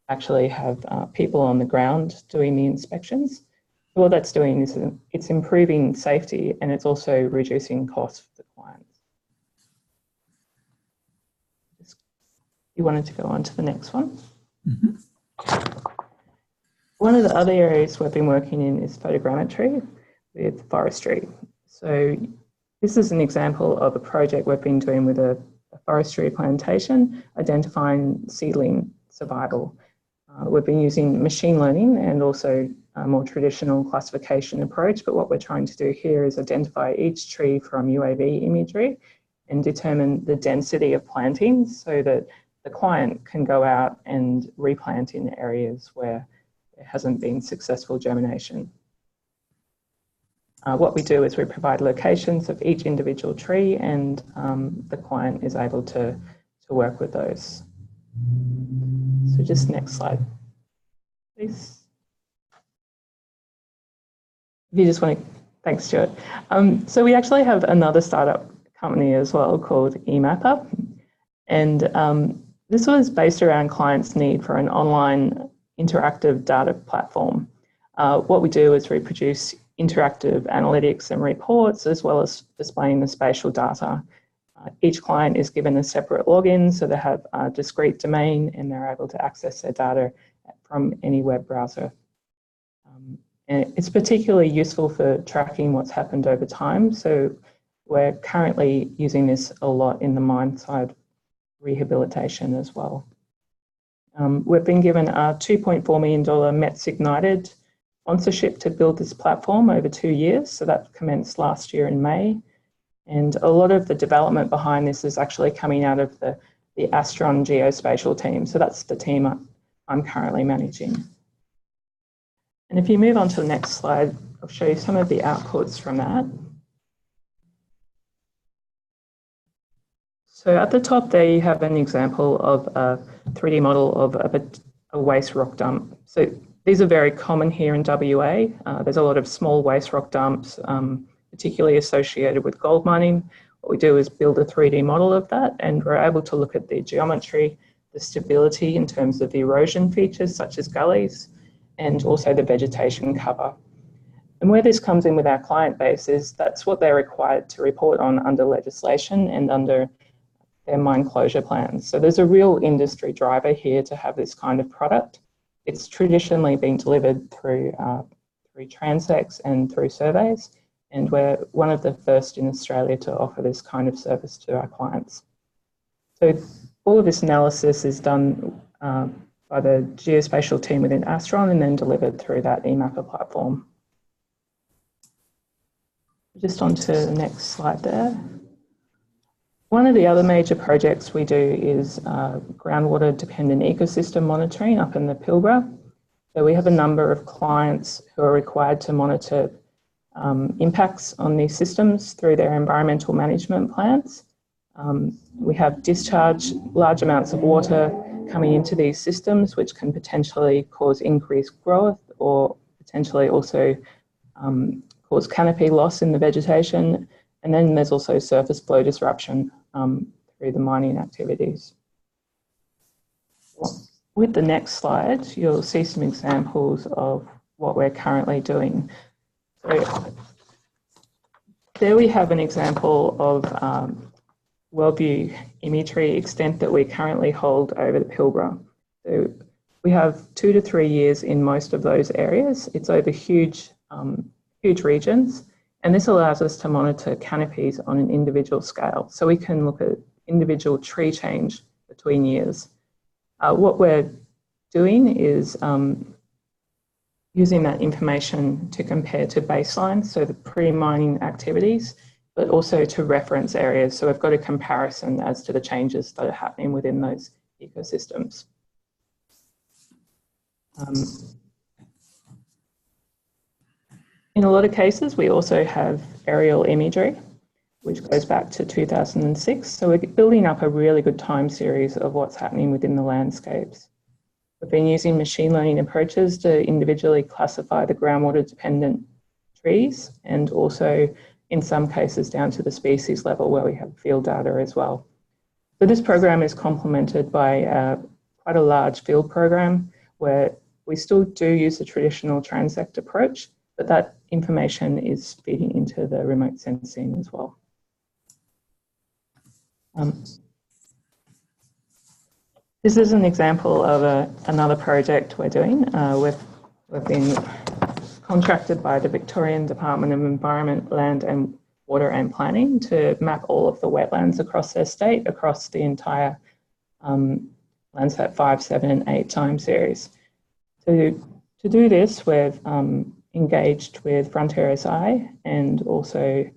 actually have people on the ground doing the inspections. So what that's doing is it's improving safety and it's also reducing costs for the clients. You wanted to go on to the next one. One of the other areas we've been working in is photogrammetry with forestry. So this is an example of a project we've been doing with a forestry plantation, identifying seedling survival. We've been using machine learning and also a more traditional classification approach, but what we're trying to do here is identify each tree from UAV imagery and determine the density of plantings so that the client can go out and replant in areas where there hasn't been successful germination. What we do is we provide locations of each individual tree and the client is able to work with those. So just next slide, please. If you just want to, thanks Stuart. So we actually have another startup company as well called eMapper. And this was based around clients' need for an online interactive data platform. What we do is we produce interactive analytics and reports as well as displaying the spatial data. Each client is given a separate login, so they have a discrete domain and they're able to access their data from any web browser. And it's particularly useful for tracking what's happened over time. So we're currently using this a lot in the mine side rehabilitation as well. We've been given a $2.4 million Mets Ignited sponsorship to build this platform over 2 years. So that commenced last year in May. And a lot of the development behind this is actually coming out of the Astron geospatial team. So that's the team I'm currently managing. And if you move on to the next slide, I'll show you some of the outputs from that. So at the top there, you have an example of a 3D model of a waste rock dump. So these are very common here in WA. There's a lot of small waste rock dumps, particularly associated with gold mining. What we do is build a 3D model of that, and we're able to look at the geometry, the stability in terms of the erosion features such as gullies, and also the vegetation cover. And where this comes in with our client base is that's what they're required to report on under legislation and under their mine closure plans. So there's a real industry driver here to have this kind of product. It's traditionally been delivered through transects and through surveys, and we're one of the first in Australia to offer this kind of service to our clients. So all of this analysis is done by the geospatial team within Astron and then delivered through that eMapper platform. Just on to the next slide there. One of the other major projects we do is groundwater dependent ecosystem monitoring up in the Pilbara. So we have a number of clients who are required to monitor impacts on these systems through their environmental management plans. We have discharge large amounts of water coming into these systems, which can potentially cause increased growth or potentially also cause canopy loss in the vegetation. And then there's also surface flow disruption through the mining activities. With the next slide, you'll see some examples of what we're currently doing. So there we have an example of WellView imagery extent that we currently hold over the Pilbara. So we have 2 to 3 years in most of those areas. It's over huge regions. And this allows us to monitor canopies on an individual scale. So we can look at individual tree change between years. What we're doing is using that information to compare to baselines, so the pre-mining activities, but also to reference areas. So we've got a comparison as to the changes that are happening within those ecosystems. In a lot of cases, we also have aerial imagery, which goes back to 2006. So we're building up a really good time series of what's happening within the landscapes. We've been using machine learning approaches to individually classify the groundwater dependent trees and also in some cases down to the species level where we have field data as well. So this program is complemented by quite a large field program where we still do use the traditional transect approach, but that information is feeding into the remote sensing as well. This is an example of another project we're doing. We've been contracted by the Victorian Department of Environment, Land and Water and Planning to map all of the wetlands across their state, across the entire Landsat 5, 7 and 8 time series. To do this, we've engaged with Frontier SI and also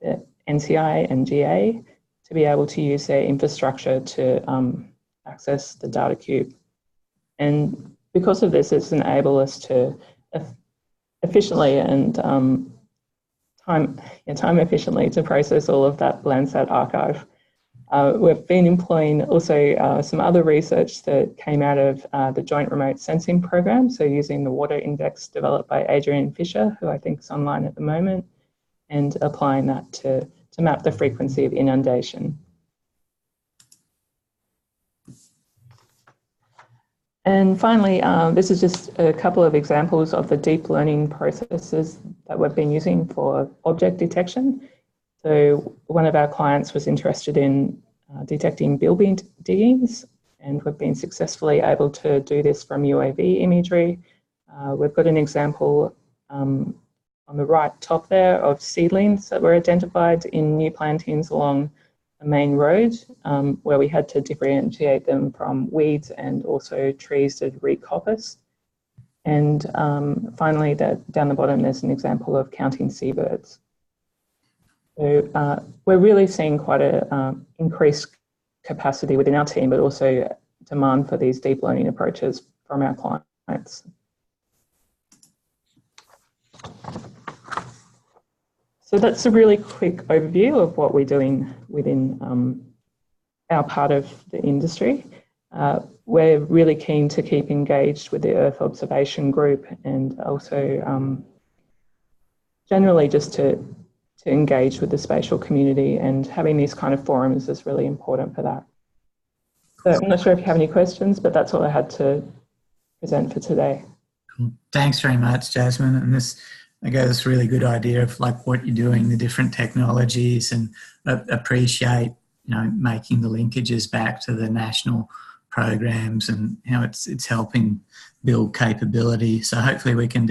the NCI and GA to be able to use their infrastructure to access the data cube. And because of this, it's enabled us to efficiently and time efficiently to process all of that Landsat archive. We've been employing also some other research that came out of the Joint Remote Sensing Program, so using the water index developed by Adrian Fisher, who I think is online at the moment, and applying that to map the frequency of inundation. And finally, this is just a couple of examples of the deep learning processes that we've been using for object detection. So one of our clients was interested in detecting bilby diggings, and we've been successfully able to do this from UAV imagery. We've got an example on the right top there of seedlings that were identified in new plantings along a main road, where we had to differentiate them from weeds and also trees that recoppice. And finally, down the bottom, there's an example of counting seabirds. So we're really seeing quite a increased capacity within our team, but also demand for these deep learning approaches from our clients. So that's a really quick overview of what we're doing within our part of the industry. We're really keen to keep engaged with the Earth Observation Group and also generally just to engage with the spatial community, and having these kind of forums is really important for that. So I'm not sure if you have any questions, but that's all I had to present for today. Cool. Thanks very much, Jasmine. And this, I guess, this really good idea of like what you're doing, the different technologies, and appreciate, you know, making the linkages back to the national programs and how it's helping build capability. So hopefully we can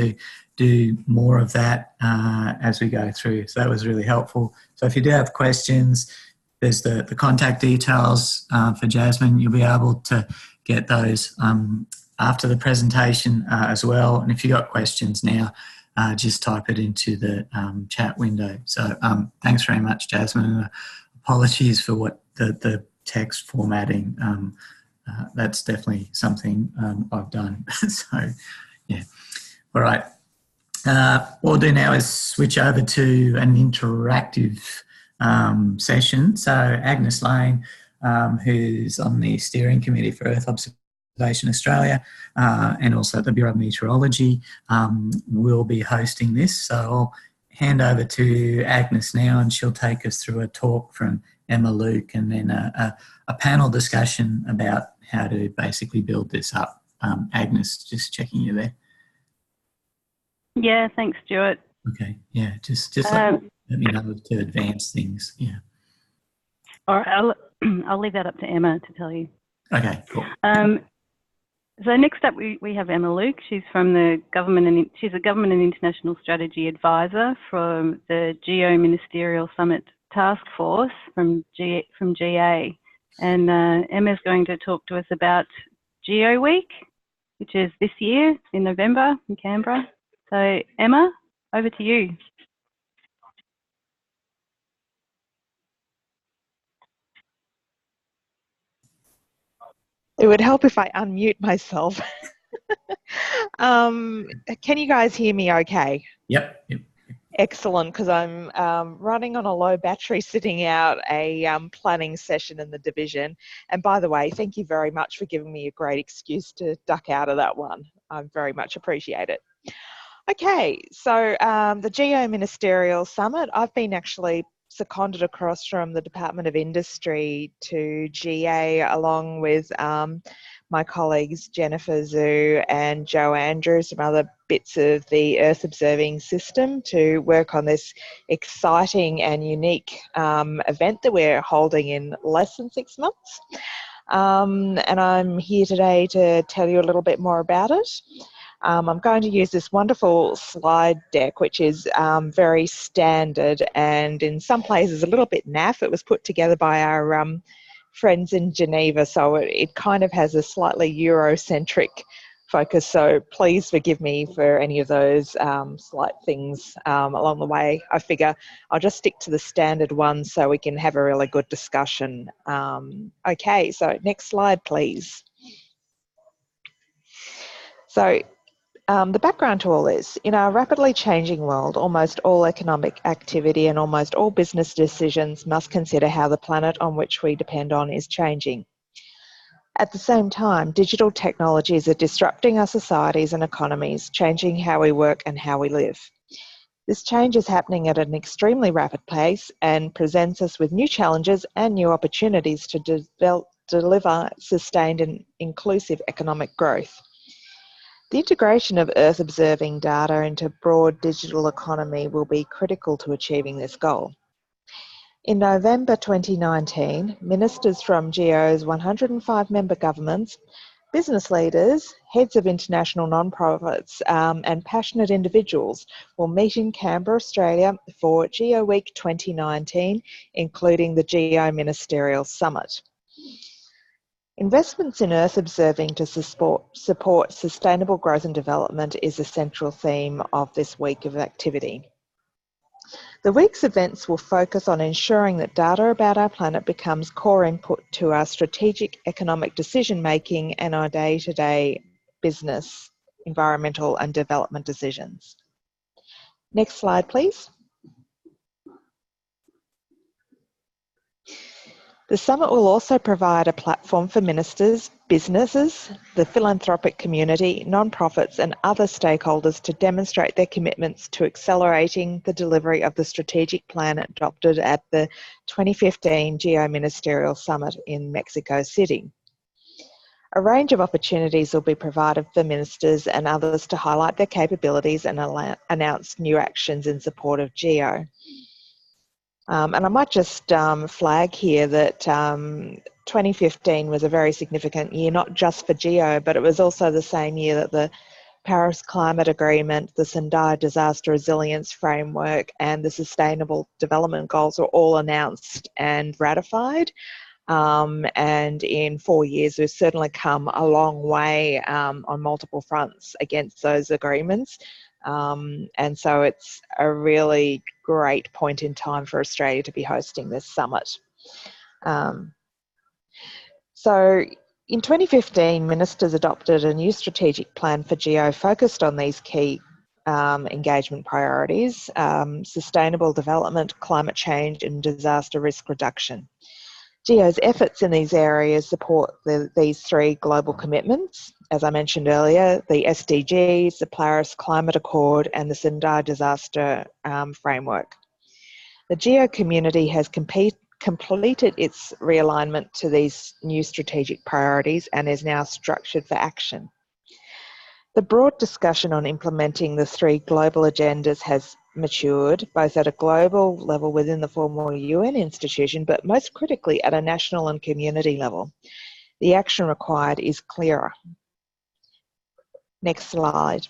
do more of that as we go through. So that was really helpful. So if you do have questions, there's the contact details for Jasmine. You'll be able to get those after the presentation as well. And if you've got questions now, just type it into the chat window. So thanks very much, Jasmine. And apologies for what the text formatting. That's definitely something I've done. So yeah, all right. What we'll do now is switch over to an interactive session. So Agnes Lane, who's on the steering committee for Earth Observation Australia and also the Bureau of Meteorology, will be hosting this. So I'll hand over to Agnes now, and she'll take us through a talk from Emma Luke and then a panel discussion about how to basically build this up. Agnes, just checking you there. Yeah, thanks, Stuart. Okay, yeah, just let me know to advance things. Yeah. All right, I'll leave that up to Emma to tell you. Okay, cool. So next up, we have Emma Luke. She's from the government, and she's a government and international strategy advisor from the Geo Ministerial Summit Task Force from GA. And Emma's going to talk to us about Geo Week, which is this year in November in Canberra. So Emma, over to you. It would help if I unmute myself. Can you guys hear me okay? Yep. Excellent, because I'm running on a low battery sitting out a planning session in the division. And by the way, thank you very much for giving me a great excuse to duck out of that one. I very much appreciate it. Okay, so the Geo Ministerial Summit, I've been actually seconded across from the Department of Industry to GA along with my colleagues Jennifer Zhu and Joe Andrews, some other bits of the Earth observing system, to work on this exciting and unique event that we're holding in less than 6 months. And I'm here today to tell you a little bit more about it. I'm going to use this wonderful slide deck, which is very standard and in some places a little bit naff. It was put together by our friends in Geneva, so it kind of has a slightly Eurocentric focus. So please forgive me for any of those slight things along the way. I figure I'll just stick to the standard ones so we can have a really good discussion. Okay, so next slide, please. So the background to all this: in our rapidly changing world, almost all economic activity and almost all business decisions must consider how the planet on which we depend on is changing. At the same time, digital technologies are disrupting our societies and economies, changing how we work and how we live. This change is happening at an extremely rapid pace and presents us with new challenges and new opportunities to deliver sustained and inclusive economic growth. The integration of Earth observing data into broad digital economy will be critical to achieving this goal. In November 2019, ministers from GEO's 105 member governments, business leaders, heads of international non-profits and passionate individuals will meet in Canberra, Australia for GEO Week 2019, including the GEO Ministerial Summit. Investments in Earth observing to support sustainable growth and development is a central theme of this week of activity. The week's events will focus on ensuring that data about our planet becomes core input to our strategic economic decision making and our day-to-day business, environmental and development decisions. Next slide, please. The summit will also provide a platform for ministers, businesses, the philanthropic community, non-profits and other stakeholders to demonstrate their commitments to accelerating the delivery of the strategic plan adopted at the 2015 GEO Ministerial Summit in Mexico City. A range of opportunities will be provided for ministers and others to highlight their capabilities and announce new actions in support of GEO. And I might just flag here that 2015 was a very significant year, not just for GEO, but it was also the same year that the Paris Climate Agreement, the Sendai Disaster Resilience Framework and the Sustainable Development Goals were all announced and ratified. And in 4 years, we've certainly come a long way on multiple fronts against those agreements. And so it's a really great point in time for Australia to be hosting this summit. So in 2015, ministers adopted a new strategic plan for GEO focused on these key engagement priorities: sustainable development, climate change and disaster risk reduction. GEO's efforts in these areas support these three global commitments. As I mentioned earlier, the SDGs, the Paris Climate Accord and the Sendai Disaster Framework. The GEO community has completed its realignment to these new strategic priorities and is now structured for action. The broad discussion on implementing the three global agendas has matured, both at a global level within the formal UN institution, but most critically at a national and community level. The action required is clearer. Next slide.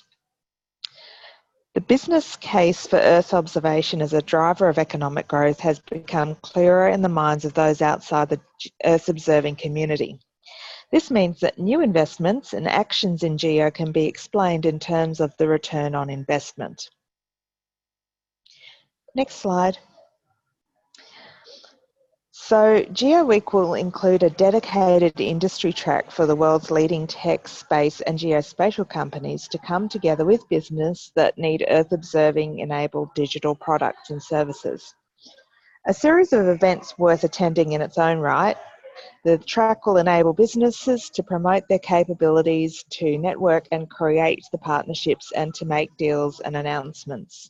The business case for Earth observation as a driver of economic growth has become clearer in the minds of those outside the Earth observing community. This means that new investments and actions in GEO can be explained in terms of the return on investment. Next slide. So GEO Week will include a dedicated industry track for the world's leading tech, space and geospatial companies to come together with business that need Earth observing enabled digital products and services. A series of events worth attending in its own right The track will enable businesses to promote their capabilities, to network and create the partnerships, and to make deals and announcements.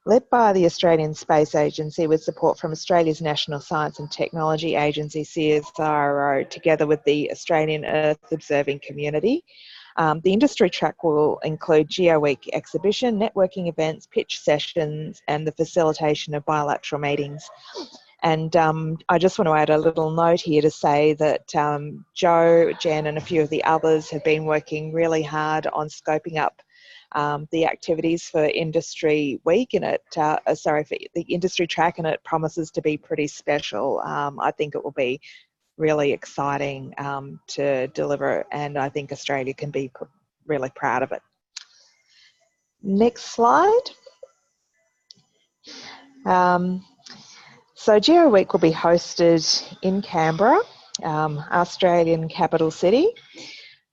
Led by the Australian Space Agency with support from Australia's National Science and Technology Agency, CSIRO, together with the Australian Earth Observing Community. The industry track will include Geo Week exhibition, networking events, pitch sessions, and the facilitation of bilateral meetings. And I just want to add a little note here to say that Joe, Jen, and a few of the others have been working really hard on scoping up the activities for Industry Week, and for the industry track, and it promises to be pretty special. I think it will be really exciting to deliver, and I think Australia can be really proud of it. Next slide. So Geo Week will be hosted in Canberra, Australian capital city.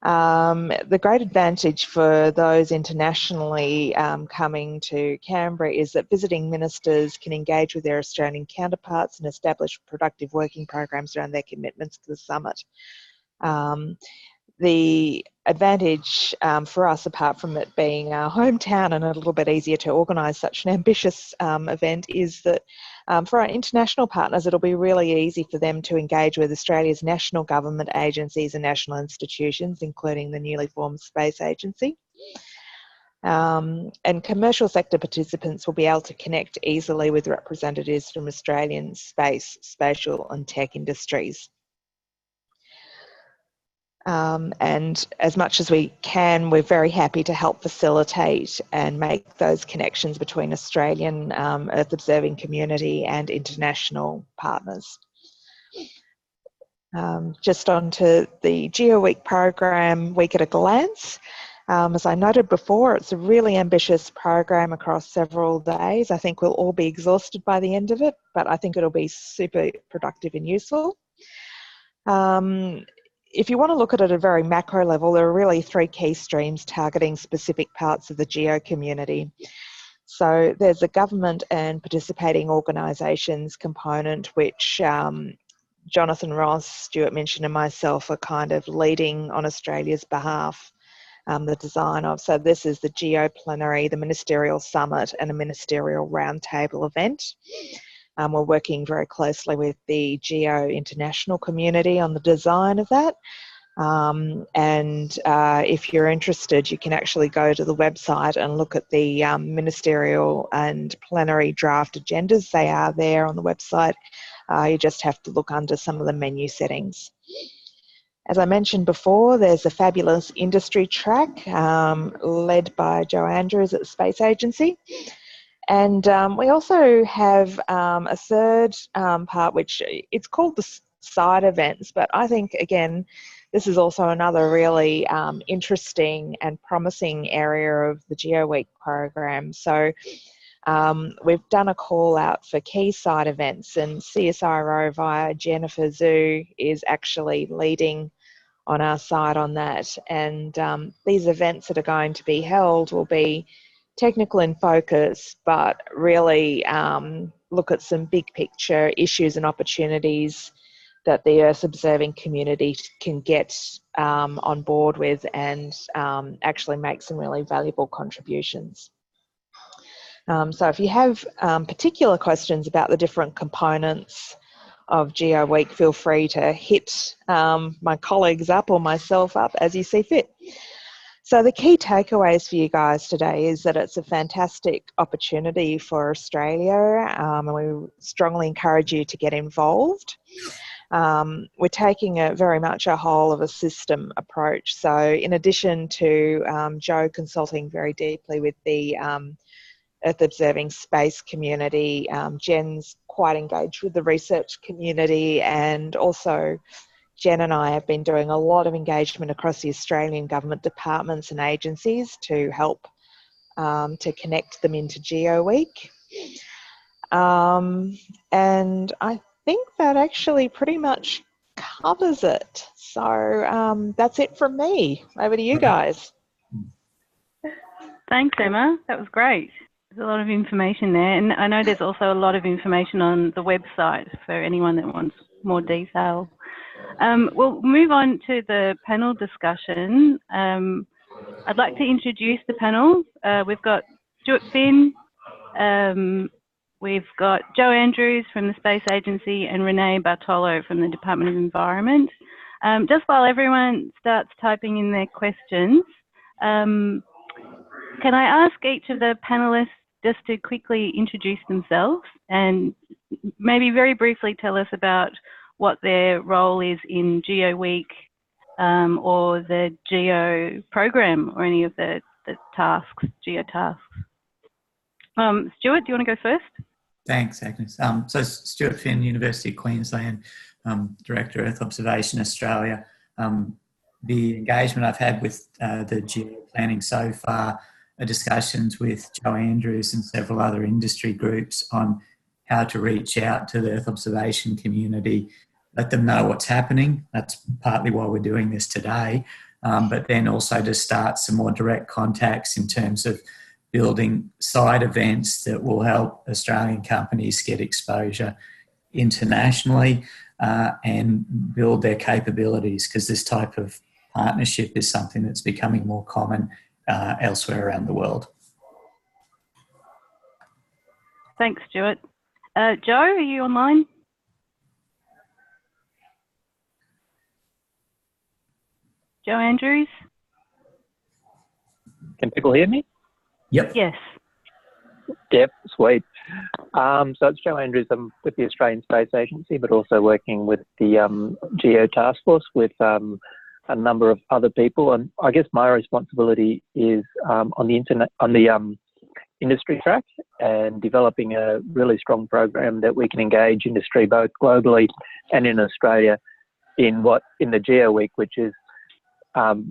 The great advantage for those internationally coming to Canberra is that visiting ministers can engage with their Australian counterparts and establish productive working programs around their commitments to the summit. The advantage for us, apart from it being our hometown and a little bit easier to organise such an ambitious event, is that for our international partners, it'll be really easy for them to engage with Australia's national government agencies and national institutions, including the newly formed Space Agency. And commercial sector participants will be able to connect easily with representatives from Australian space, spatial and tech industries. And as much as we can, we're very happy to help facilitate and make those connections between Australian Earth observing community and international partners. Just on to the Geo Week program, Week at a Glance. As I noted before, it's a really ambitious program across several days. I think we'll all be exhausted by the end of it, but I think it'll be super productive and useful. If you want to look at it at a very macro level, there are really three key streams targeting specific parts of the geo community. So there's a government and participating organisations component, which Jonathan Ross, Stuart Minchin and myself are kind of leading on Australia's behalf, the design of. So this is the Geo Plenary, the Ministerial Summit and a Ministerial Roundtable event. We're working very closely with the Geo International community on the design of that. If you're interested, you can actually go to the website and look at the ministerial and plenary draft agendas. They are there on the website. You just have to look under some of the menu settings. As I mentioned before, there's a fabulous industry track led by Joe Andrews at the Space Agency. And we also have a third part, which it's called the side events, but I think, again, this is also another really interesting and promising area of the Geo Week program. So we've done a call out for key side events, and CSIRO via Jennifer Zhu is actually leading on our side on that. And these events that are going to be held will be technical in focus, but really look at some big picture issues and opportunities that the Earth observing community can get on board with and actually make some really valuable contributions. So if you have particular questions about the different components of Geo Week, feel free to hit my colleagues up or myself up as you see fit. So the key takeaways for you guys today is that it's a fantastic opportunity for Australia, and we strongly encourage you to get involved. We're taking very much a whole of a system approach. So in addition to Joe consulting very deeply with the Earth observing space community, Jen's quite engaged with the research community, and also Jen and I have been doing a lot of engagement across the Australian government departments and agencies to help to connect them into Geo Week. And I think that actually pretty much covers it. So that's it from me. Over to you guys. Thanks, Emma. That was great. There's a lot of information there. And I know there's also a lot of information on the website for anyone that wants more detail. We'll move on to the panel discussion. I'd like to introduce the panel. We've got Stuart Finn, we've got Joe Andrews from the Space Agency and Renee Bartolo from the Department of Environment. Just while everyone starts typing in their questions, can I ask each of the panelists just to quickly introduce themselves and maybe very briefly tell us about what their role is in Geo Week or the Geo program or any of the tasks, Geo tasks. Stuart, do you want to go first? Thanks, Agnes. So Stuart Finn, University of Queensland, Director Earth Observation Australia. The engagement I've had with the geo planning so far are discussions with Joe Andrews and several other industry groups on how to reach out to the Earth observation community, let them know what's happening. That's partly why we're doing this today, but then also to start some more direct contacts in terms of building side events that will help Australian companies get exposure internationally and build their capabilities, because this type of partnership is something that's becoming more common elsewhere around the world. Thanks, Stuart. Joe, are you online? Joe Andrews? Can people hear me? Yep. Yes. Yep, sweet. So it's Joe Andrews. I'm with the Australian Space Agency, but also working with the Geo Task Force with a number of other people. And I guess my responsibility is on the industry track and developing a really strong program that we can engage industry both globally and in Australia in the Geo Week, which is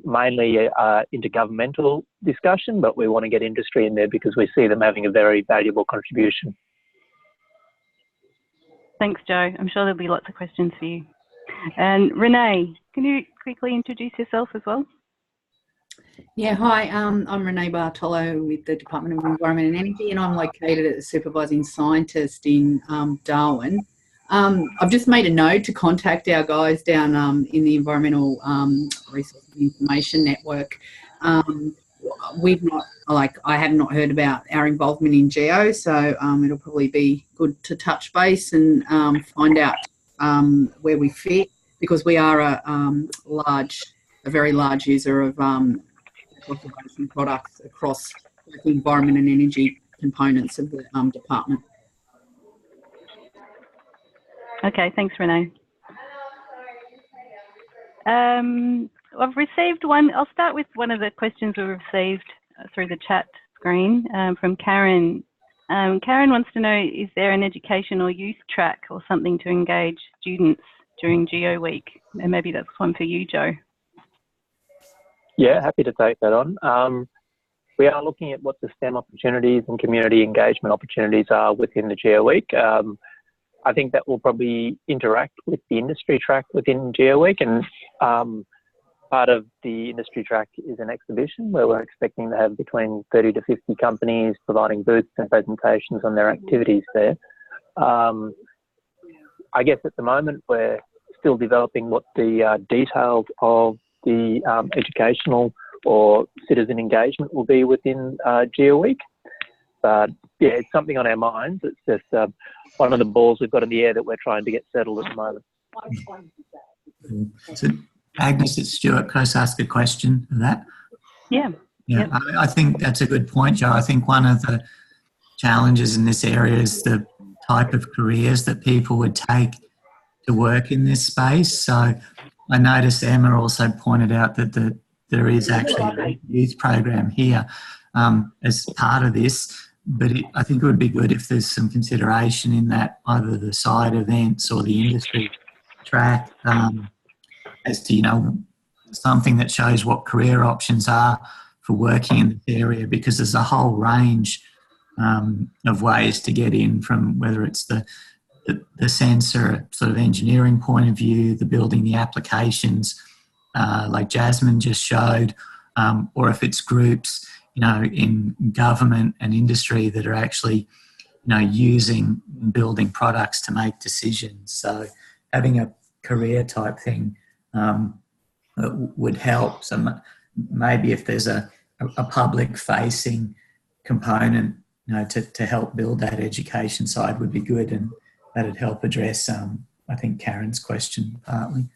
mainly intergovernmental discussion, but we want to get industry in there because we see them having a very valuable contribution. Thanks, Joe. I'm sure there'll be lots of questions for you. And Renee, can you quickly introduce yourself as well? Yeah, hi, I'm Renee Bartolo with the Department of Environment and Energy, and I'm located as a supervising scientist in Darwin. I've just made a note to contact our guys down in the Environmental Resources Information Network. I have not heard about our involvement in Geo, so it'll probably be good to touch base and find out where we fit, because we are a very large user of conservation products across the environment and energy components of the department. Okay, thanks, Renee. I've received one. I'll start with one of the questions we received through the chat screen from Karen. Karen wants to know, is there an education or youth track or something to engage students during Geo Week? And maybe that's one for you, Joe. Yeah, happy to take that on. We are looking at what the STEM opportunities and community engagement opportunities are within the Geo Week. I think that will probably interact with the industry track within Geo Week, and part of the industry track is an exhibition where we're expecting to have between 30 to 50 companies providing booths and presentations on their activities there. I guess at the moment we're still developing what the details of the educational or citizen engagement will be within Geo Week. But yeah, it's something on our minds. It's just one of the balls we've got in the air that we're trying to get settled at the moment. So, Agnes, it's Stuart. Can I just ask a question of that? Yeah. Yeah, yep. I think that's a good point, Joe. I think one of the challenges in this area is the type of careers that people would take to work in this space. So I noticed Emma also pointed out that there is actually a youth program here as part of this. But I think it would be good if there's some consideration in that, either the side events or the industry track, as to, something that shows what career options are for working in this area, because there's a whole range of ways to get in, from whether it's the sensor sort of engineering point of view, the building the applications like Jasmine just showed, or if it's groups in government and industry that are actually, using building products to make decisions. So having a career type thing would help. So maybe if there's a public facing component, to help build that education side would be good, and that'd help address I think Karen's question partly.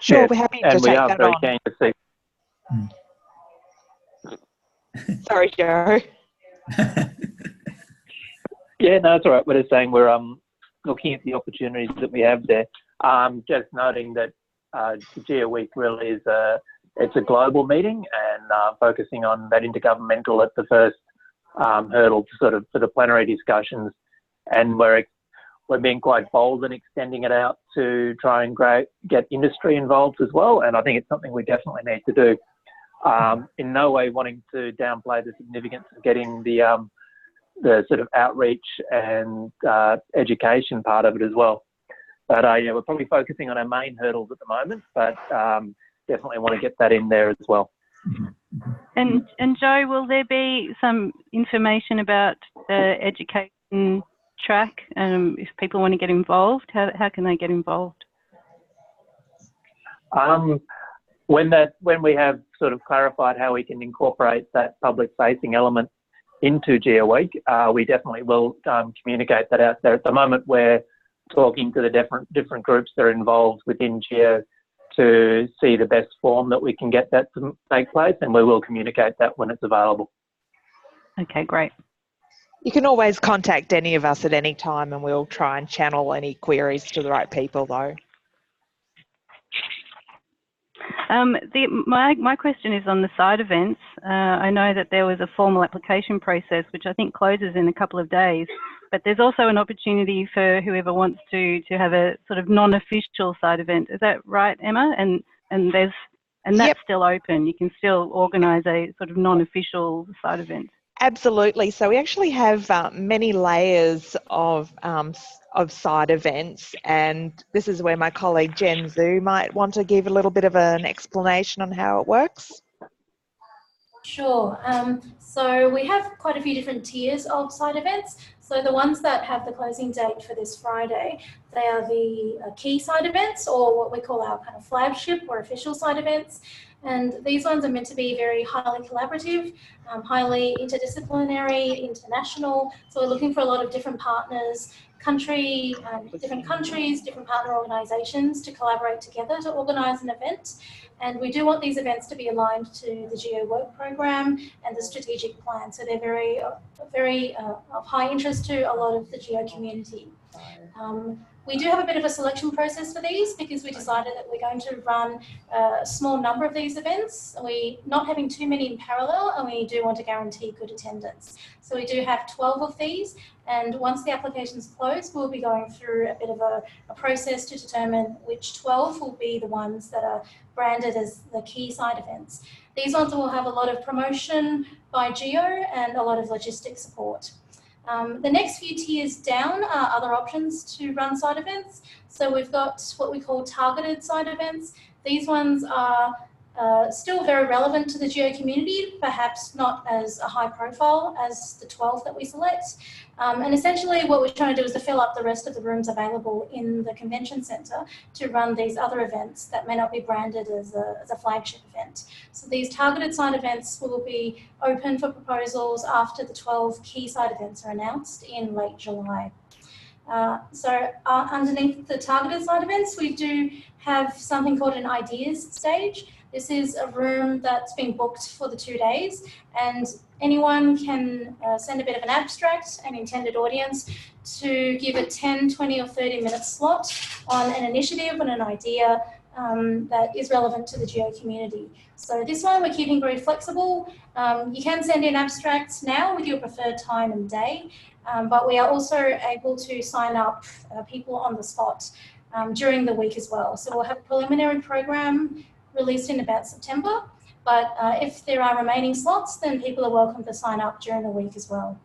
Sure, Yes, we're happy and to we take are that very on. keen to see. Sorry, Joe. Yeah, no, it's all right. We're just saying we're looking at the opportunities that we have there. Just noting that the Geo Week really is it's a global meeting, and focusing on that intergovernmental at the first hurdle for the plenary discussions, and we're being quite bold in extending it out to try and get industry involved as well, and I think it's something we definitely need to do. In no way wanting to downplay the significance of getting the sort of outreach and education part of it as well. But yeah, we're probably focusing on our main hurdles at the moment, but definitely want to get that in there as well. And Joe, will there be some information about the education track? If people want to get involved, how can they get involved? When we have sort of clarified how we can incorporate that public-facing element into Geo Week, we definitely will communicate that out there. At the moment, we're talking to the different groups that are involved within Geo to see the best form that we can get that to take place, and we will communicate that when it's available. Okay, great. You can always contact any of us at any time, and we'll try and channel any queries to the right people, though. My question is on the side events. I know that there was a formal application process, which I think closes in a couple of days, but there's also an opportunity for whoever wants to have a sort of non-official side event. Is that right, Emma? And that's Yep. still open. You can still organise a sort of non-official side event. Absolutely. So we actually have many layers of side events, and this is where my colleague Jen Zhu might want to give a little bit of an explanation on how it works. Sure. So we have quite a few different tiers of side events. So the ones that have the closing date for this Friday, they are the key side events, or what we call our kind of flagship or official side events. And these ones are meant to be very highly collaborative, highly interdisciplinary, international. So we're looking for a lot of different partners, different countries, different partner organisations to collaborate together to organise an event. And we do want these events to be aligned to the Geo Work Program and the strategic plan. So they're very of high interest to a lot of the Geo community. We do have a bit of a selection process for these because we decided that we're going to run a small number of these events. We're not having too many in parallel, and we do want to guarantee good attendance. So we do have 12 of these, and once the application's closed, we'll be going through a bit of a process to determine which 12 will be the ones that are branded as the key side events. These ones will have a lot of promotion by Geo and a lot of logistics support. The next few tiers down are other options to run side events. So we've got what we call targeted side events. These ones are still very relevant to the Geo community, perhaps not as a high profile as the 12 that we select. And essentially what we're trying to do is to fill up the rest of the rooms available in the convention centre to run these other events that may not be branded as a flagship event. So these targeted side events will be open for proposals after the 12 key side events are announced in late July. Underneath the targeted side events, we do have something called an ideas stage. This is a room that's been booked for the 2 days, and anyone can send a bit of an abstract, an intended audience, to give a 10, 20 or 30-minute slot on an initiative and an idea that is relevant to the Geo community. So this one we're keeping very flexible. You can send in abstracts now with your preferred time and day, but we are also able to sign up people on the spot during the week as well. So we'll have a preliminary program released in about September, but if there are remaining slots, then people are welcome to sign up during the week as well.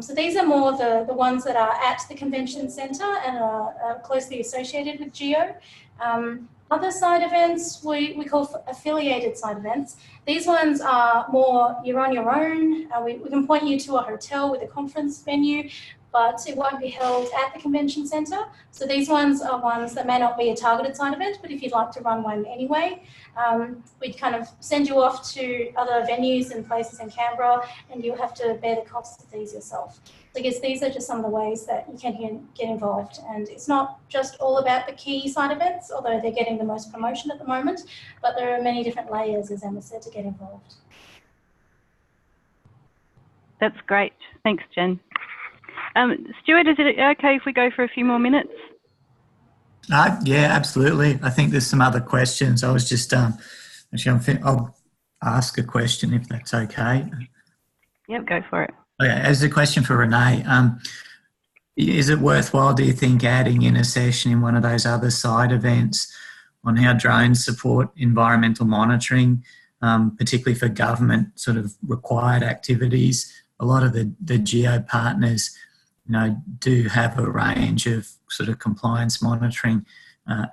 So these are more the ones that are at the convention centre and are closely associated with Geo. Other side events we call affiliated side events. These ones are more you're on your own. We can point you to a hotel with a conference venue, but it won't be held at the convention centre. So these ones are ones that may not be a targeted side event, but if you'd like to run one anyway, we'd kind of send you off to other venues and places in Canberra, and you'll have to bear the costs of these yourself. So I guess these are just some of the ways that you can get involved. And it's not just all about the key side events, although they're getting the most promotion at the moment, but there are many different layers, as Emma said, to get involved. That's great. Thanks, Jen. Stuart, is it okay if we go for a few more minutes? Yeah, absolutely. I think there's some other questions. I was just, actually, I'll ask a question if that's okay. Yep, go for it. Okay, as a question for Renee, is it worthwhile, do you think, adding in a session in one of those other side events on how drones support environmental monitoring, particularly for government sort of required activities? A lot of the geo partners, do have a range of sort of compliance monitoring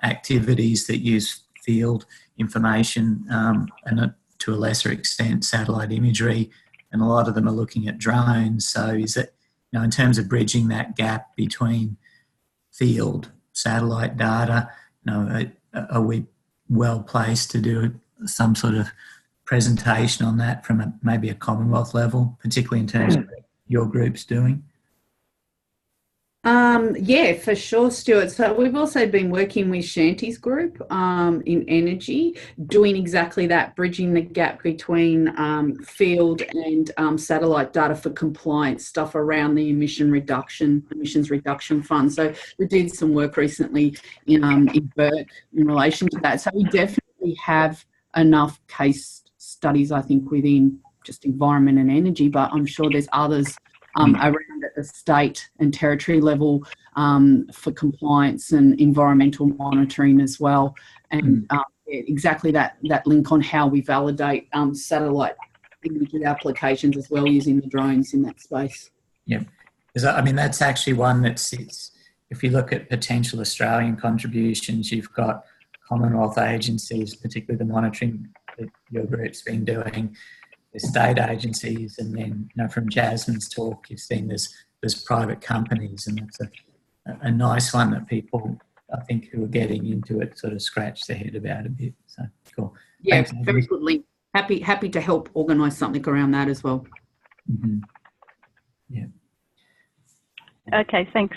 activities that use field information and to a lesser extent satellite imagery, and a lot of them are looking at drones. So is it, in terms of bridging that gap between field satellite data, are we well placed to do some sort of presentation on that from maybe a Commonwealth level, particularly in terms of what your group's doing? Yeah, for sure, Stuart. So we've also been working with Shanti's group in energy, doing exactly that, bridging the gap between field and satellite data for compliance stuff around the emissions reduction fund. So we did some work recently in Burke in relation to that. So we definitely have enough case studies, I think, within just environment and energy, but I'm sure there's others around at the state and territory level for compliance and environmental monitoring as well. And exactly that link on how we validate satellite imagery applications as well, using the drones in that space. Yeah, I mean, that's actually one that sits, if you look at potential Australian contributions, you've got Commonwealth agencies, particularly the monitoring that your group's been doing, the state agencies, and then from Jasmine's talk, you've seen there's private companies, and that's a nice one that people, I think, who are getting into it sort of scratch their head about a bit. So cool. Yeah, thanks, very good link. Happy to help organise something around that as well. Mm-hmm. Yeah. Okay, thanks.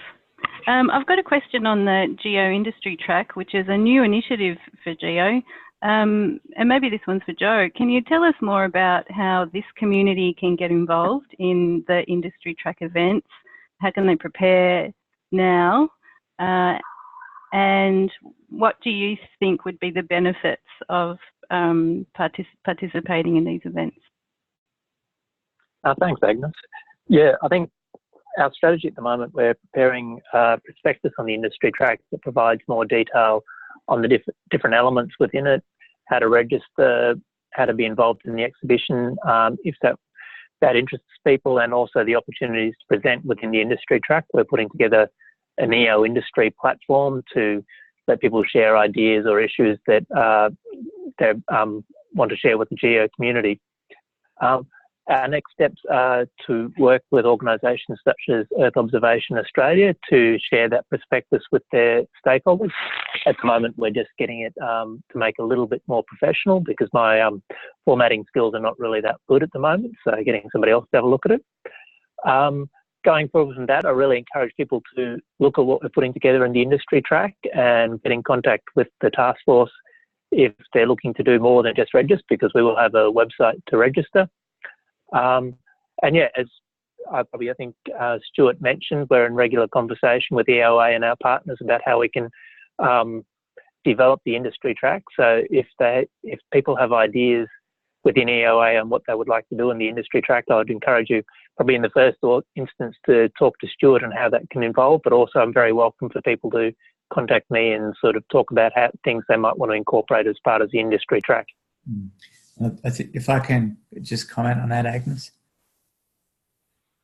I've got a question on the Geo Industry Track, which is a new initiative for Geo. And maybe this one's for Joe. Can you tell us more about how this community can get involved in the industry track events? How can they prepare now? And what do you think would be the benefits of participating in these events? Thanks, Agnes. Yeah, I think our strategy at the moment, we're preparing a prospectus on the industry track that provides more detail on the different elements within it, how to register, how to be involved in the exhibition, if that interests people, and also the opportunities to present within the industry track. We're putting together an EO industry platform to let people share ideas or issues that they want to share with the Geo community. Our next steps are to work with organisations such as Earth Observation Australia to share that prospectus with their stakeholders. At the moment, we're just getting it to make a little bit more professional, because my formatting skills are not really that good at the moment, so getting somebody else to have a look at it. Going forward from that, I really encourage people to look at what we're putting together in the industry track and get in contact with the task force if they're looking to do more than just register, because we will have a website to register. And yeah, as I think Stuart mentioned, we're in regular conversation with EOA and our partners about how we can develop the industry track. So if people have ideas within EOA on what they would like to do in the industry track, I would encourage you probably in the first instance to talk to Stuart and how that can involve, but also I'm very welcome for people to contact me and sort of talk about how things they might want to incorporate as part of the industry track. I think if I can just comment on that, Agnes.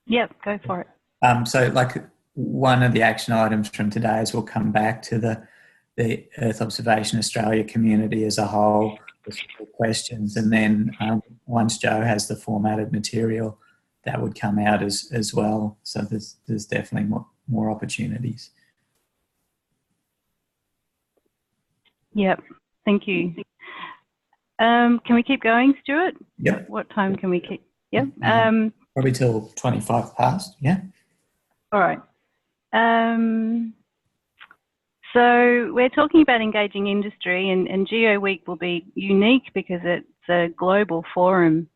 Yep, go for it. So like one of the action items from today is we'll come back to the Earth Observation Australia community as a whole with questions, and then once Joe has the formatted material that would come out as well. So there's definitely more opportunities. Yep, thank you. Can we keep going, Stuart? Yep. What time can we keep? Yep. Probably till 25 past, yeah. All right. So we're talking about engaging industry, and Geo Week will be unique because it's a global forum.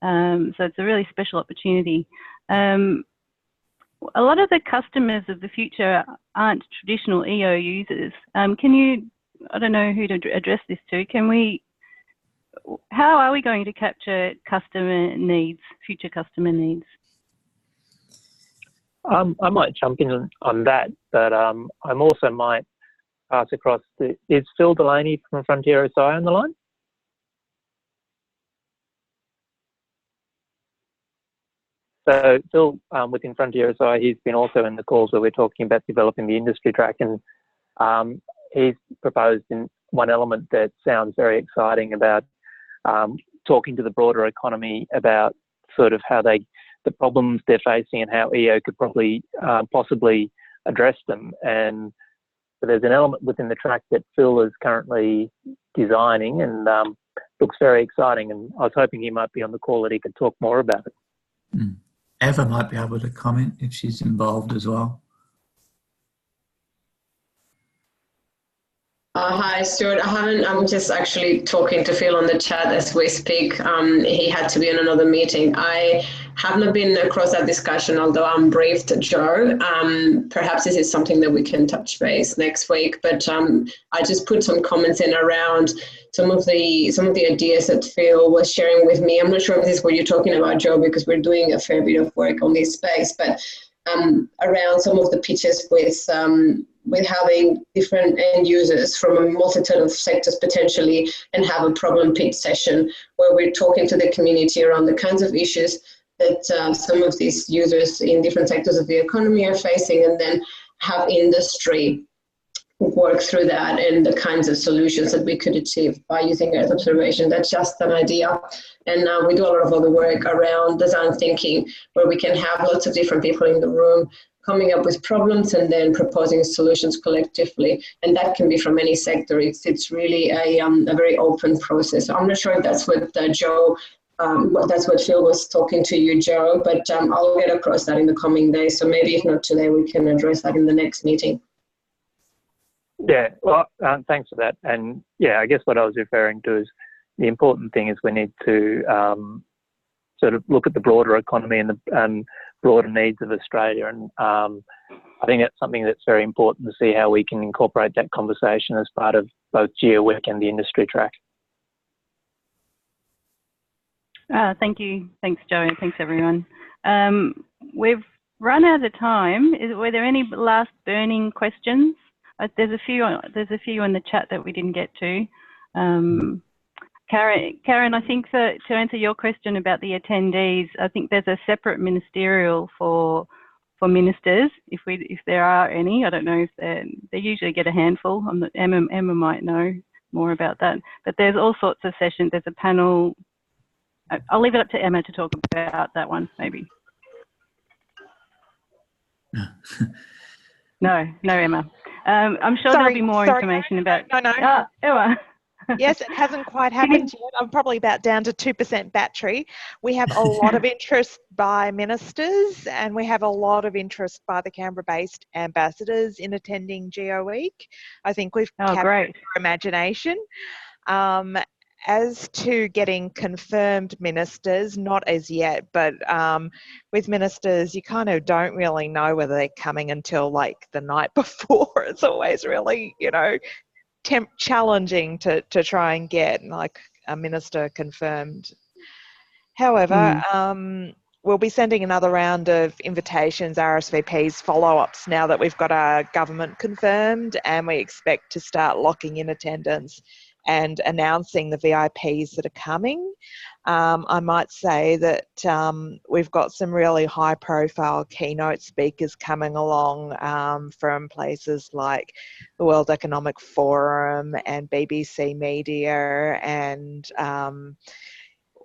So it's a really special opportunity. A lot of the customers of the future aren't traditional EO users. Can you, I don't know who to address this to, how are we going to capture customer needs, future customer needs? I might jump in on that, but I also might pass across is Phil Delaney from Frontier SI on the line? So Phil, within Frontier SI, he's been also in the calls where we're talking about developing the industry track, and he's proposed in one element that sounds very exciting about talking to the broader economy about sort of how the problems they're facing and how EO could probably possibly address them. And so there's an element within the track that Phil is currently designing and looks very exciting. And I was hoping he might be on the call that he could talk more about it. Eva might be able to comment if she's involved as well. Hi, Stuart. I'm just actually talking to Phil on the chat as we speak. He had to be in another meeting. I have not been across that discussion, although I'm briefed Joe. Perhaps this is something that we can touch base next week, but I just put some comments in around some of the ideas that Phil was sharing with me. I'm not sure if this is what you're talking about, Joe, because we're doing a fair bit of work on this space, but around some of the pitches with having different end users from a multitude of sectors potentially, and have a problem pitch session where we're talking to the community around the kinds of issues that some of these users in different sectors of the economy are facing, and then have industry work through that and the kinds of solutions that we could achieve by using Earth observation. That's just an idea. And we do a lot of other work around design thinking, where we can have lots of different people in the room coming up with problems and then proposing solutions collectively. And that can be from any sector. It's really a very open process. I'm not sure if that's what Joe, that's what Phil was talking to you, Joe, but I'll get across that in the coming days. So maybe if not today, we can address that in the next meeting. Yeah, well, thanks for that. And yeah, I guess what I was referring to is the important thing is we need to sort of look at the broader economy and the broader needs of Australia. And I think that's something that's very important to see how we can incorporate that conversation as part of both GeoWeek and the industry track. Thank you. Thanks, Joe. Thanks, everyone. We've run out of time. Were there any last burning questions? There's a few in the chat that we didn't get to. Karen, I think that to answer your question about the attendees, I think there's a separate ministerial for ministers, if there are any. I don't know if they usually get a handful. Emma might know more about that. But there's all sorts of sessions. There's a panel. I'll leave it up to Emma to talk about that one, maybe. No, Emma. I'm sure there'll be more information about. No. Emma. Yes, it hasn't quite happened yet. I'm probably about down to 2% battery. We have a lot of interest by ministers, and we have a lot of interest by the Canberra-based ambassadors in attending Geo Week. I think we've captured their imagination. As to getting confirmed ministers, not as yet, but with ministers, you kind of don't really know whether they're coming until like the night before. It's always really, challenging to try and get like a minister confirmed. However, we'll be sending another round of invitations, RSVPs, follow-ups now that we've got our government confirmed, and we expect to start locking in attendance and announcing the VIPs that are coming. I might say that we've got some really high-profile keynote speakers coming along from places like the World Economic Forum and BBC Media, and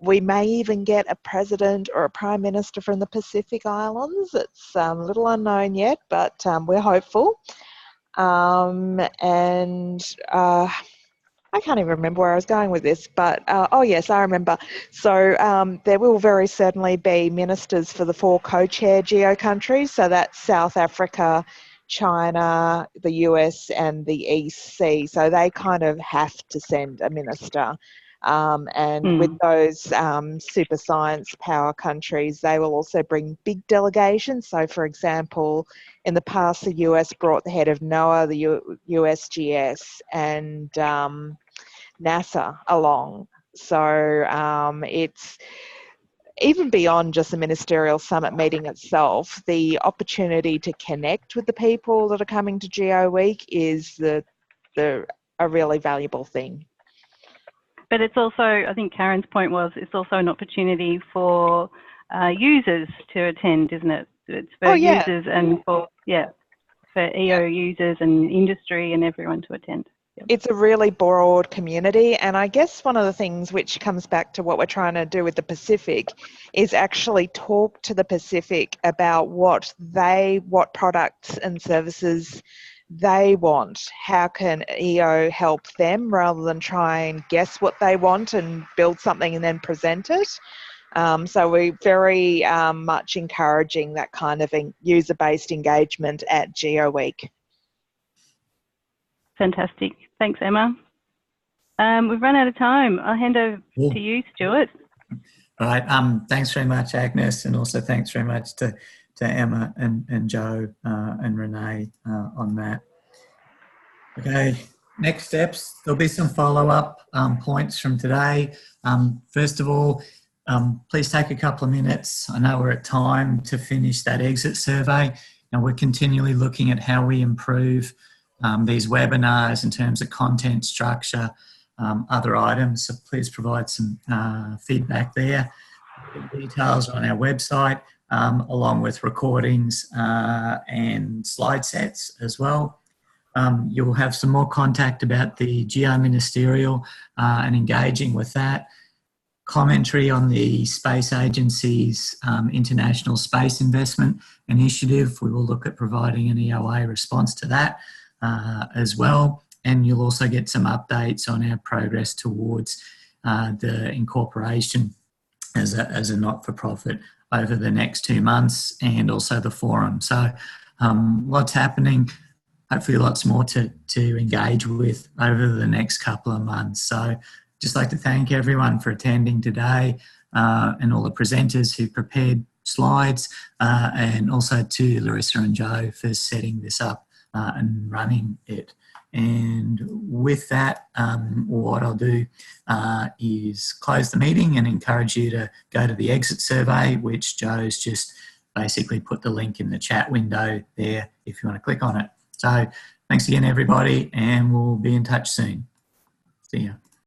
we may even get a president or a prime minister from the Pacific Islands. It's a little unknown yet, but we're hopeful. I can't even remember where I was going with this, but oh yes, I remember. So there will very certainly be ministers for the 4 co-chair GEO countries. So that's South Africa, China, the US and the EC. So they kind of have to send a minister. With those super science power countries, they will also bring big delegations. So for example, in the past, the US brought the head of NOAA, the USGS and NASA along. So it's even beyond just the ministerial summit meeting itself, the opportunity to connect with the people that are coming to GEO Week is a really valuable thing. But it's also, I think Karen's point was, it's also an opportunity for users to attend, isn't it? It's for users and for EO users and industry and everyone to attend. Yep. It's a really broad community, and I guess one of the things which comes back to what we're trying to do with the Pacific is actually talk to the Pacific about what products and services they want. How can EO help them rather than try and guess what they want and build something and then present it? So we're very much encouraging that kind of user-based engagement at GEO Week. Fantastic. Thanks, Emma. We've run out of time. I'll hand over to you, Stuart. All right. Thanks very much, Agnes, and also thanks very much to Emma and Joe and Renee on that. Okay, next steps. There'll be some follow-up points from today. First of all, please take a couple of minutes. I know we're at time to finish that exit survey. Now we're continually looking at how we improve these webinars in terms of content structure, other items. So please provide some feedback there. The details are on our website, along with recordings and slide sets as well. You'll have some more contact about the GEO Ministerial and engaging with that. Commentary on the Space Agency's International Space Investment Initiative. We will look at providing an EOA response to that as well. And you'll also get some updates on our progress towards the incorporation as a not-for-profit over the next 2 months, and also the forum. So lots happening, hopefully lots more to engage with over the next couple of months. So just like to thank everyone for attending today and all the presenters who prepared slides, and also to Larissa and Joe for setting this up and running it. And with that, what I'll do is close the meeting and encourage you to go to the exit survey, which Joe's just basically put the link in the chat window there if you want to click on it. So thanks again, everybody, and we'll be in touch soon. See ya.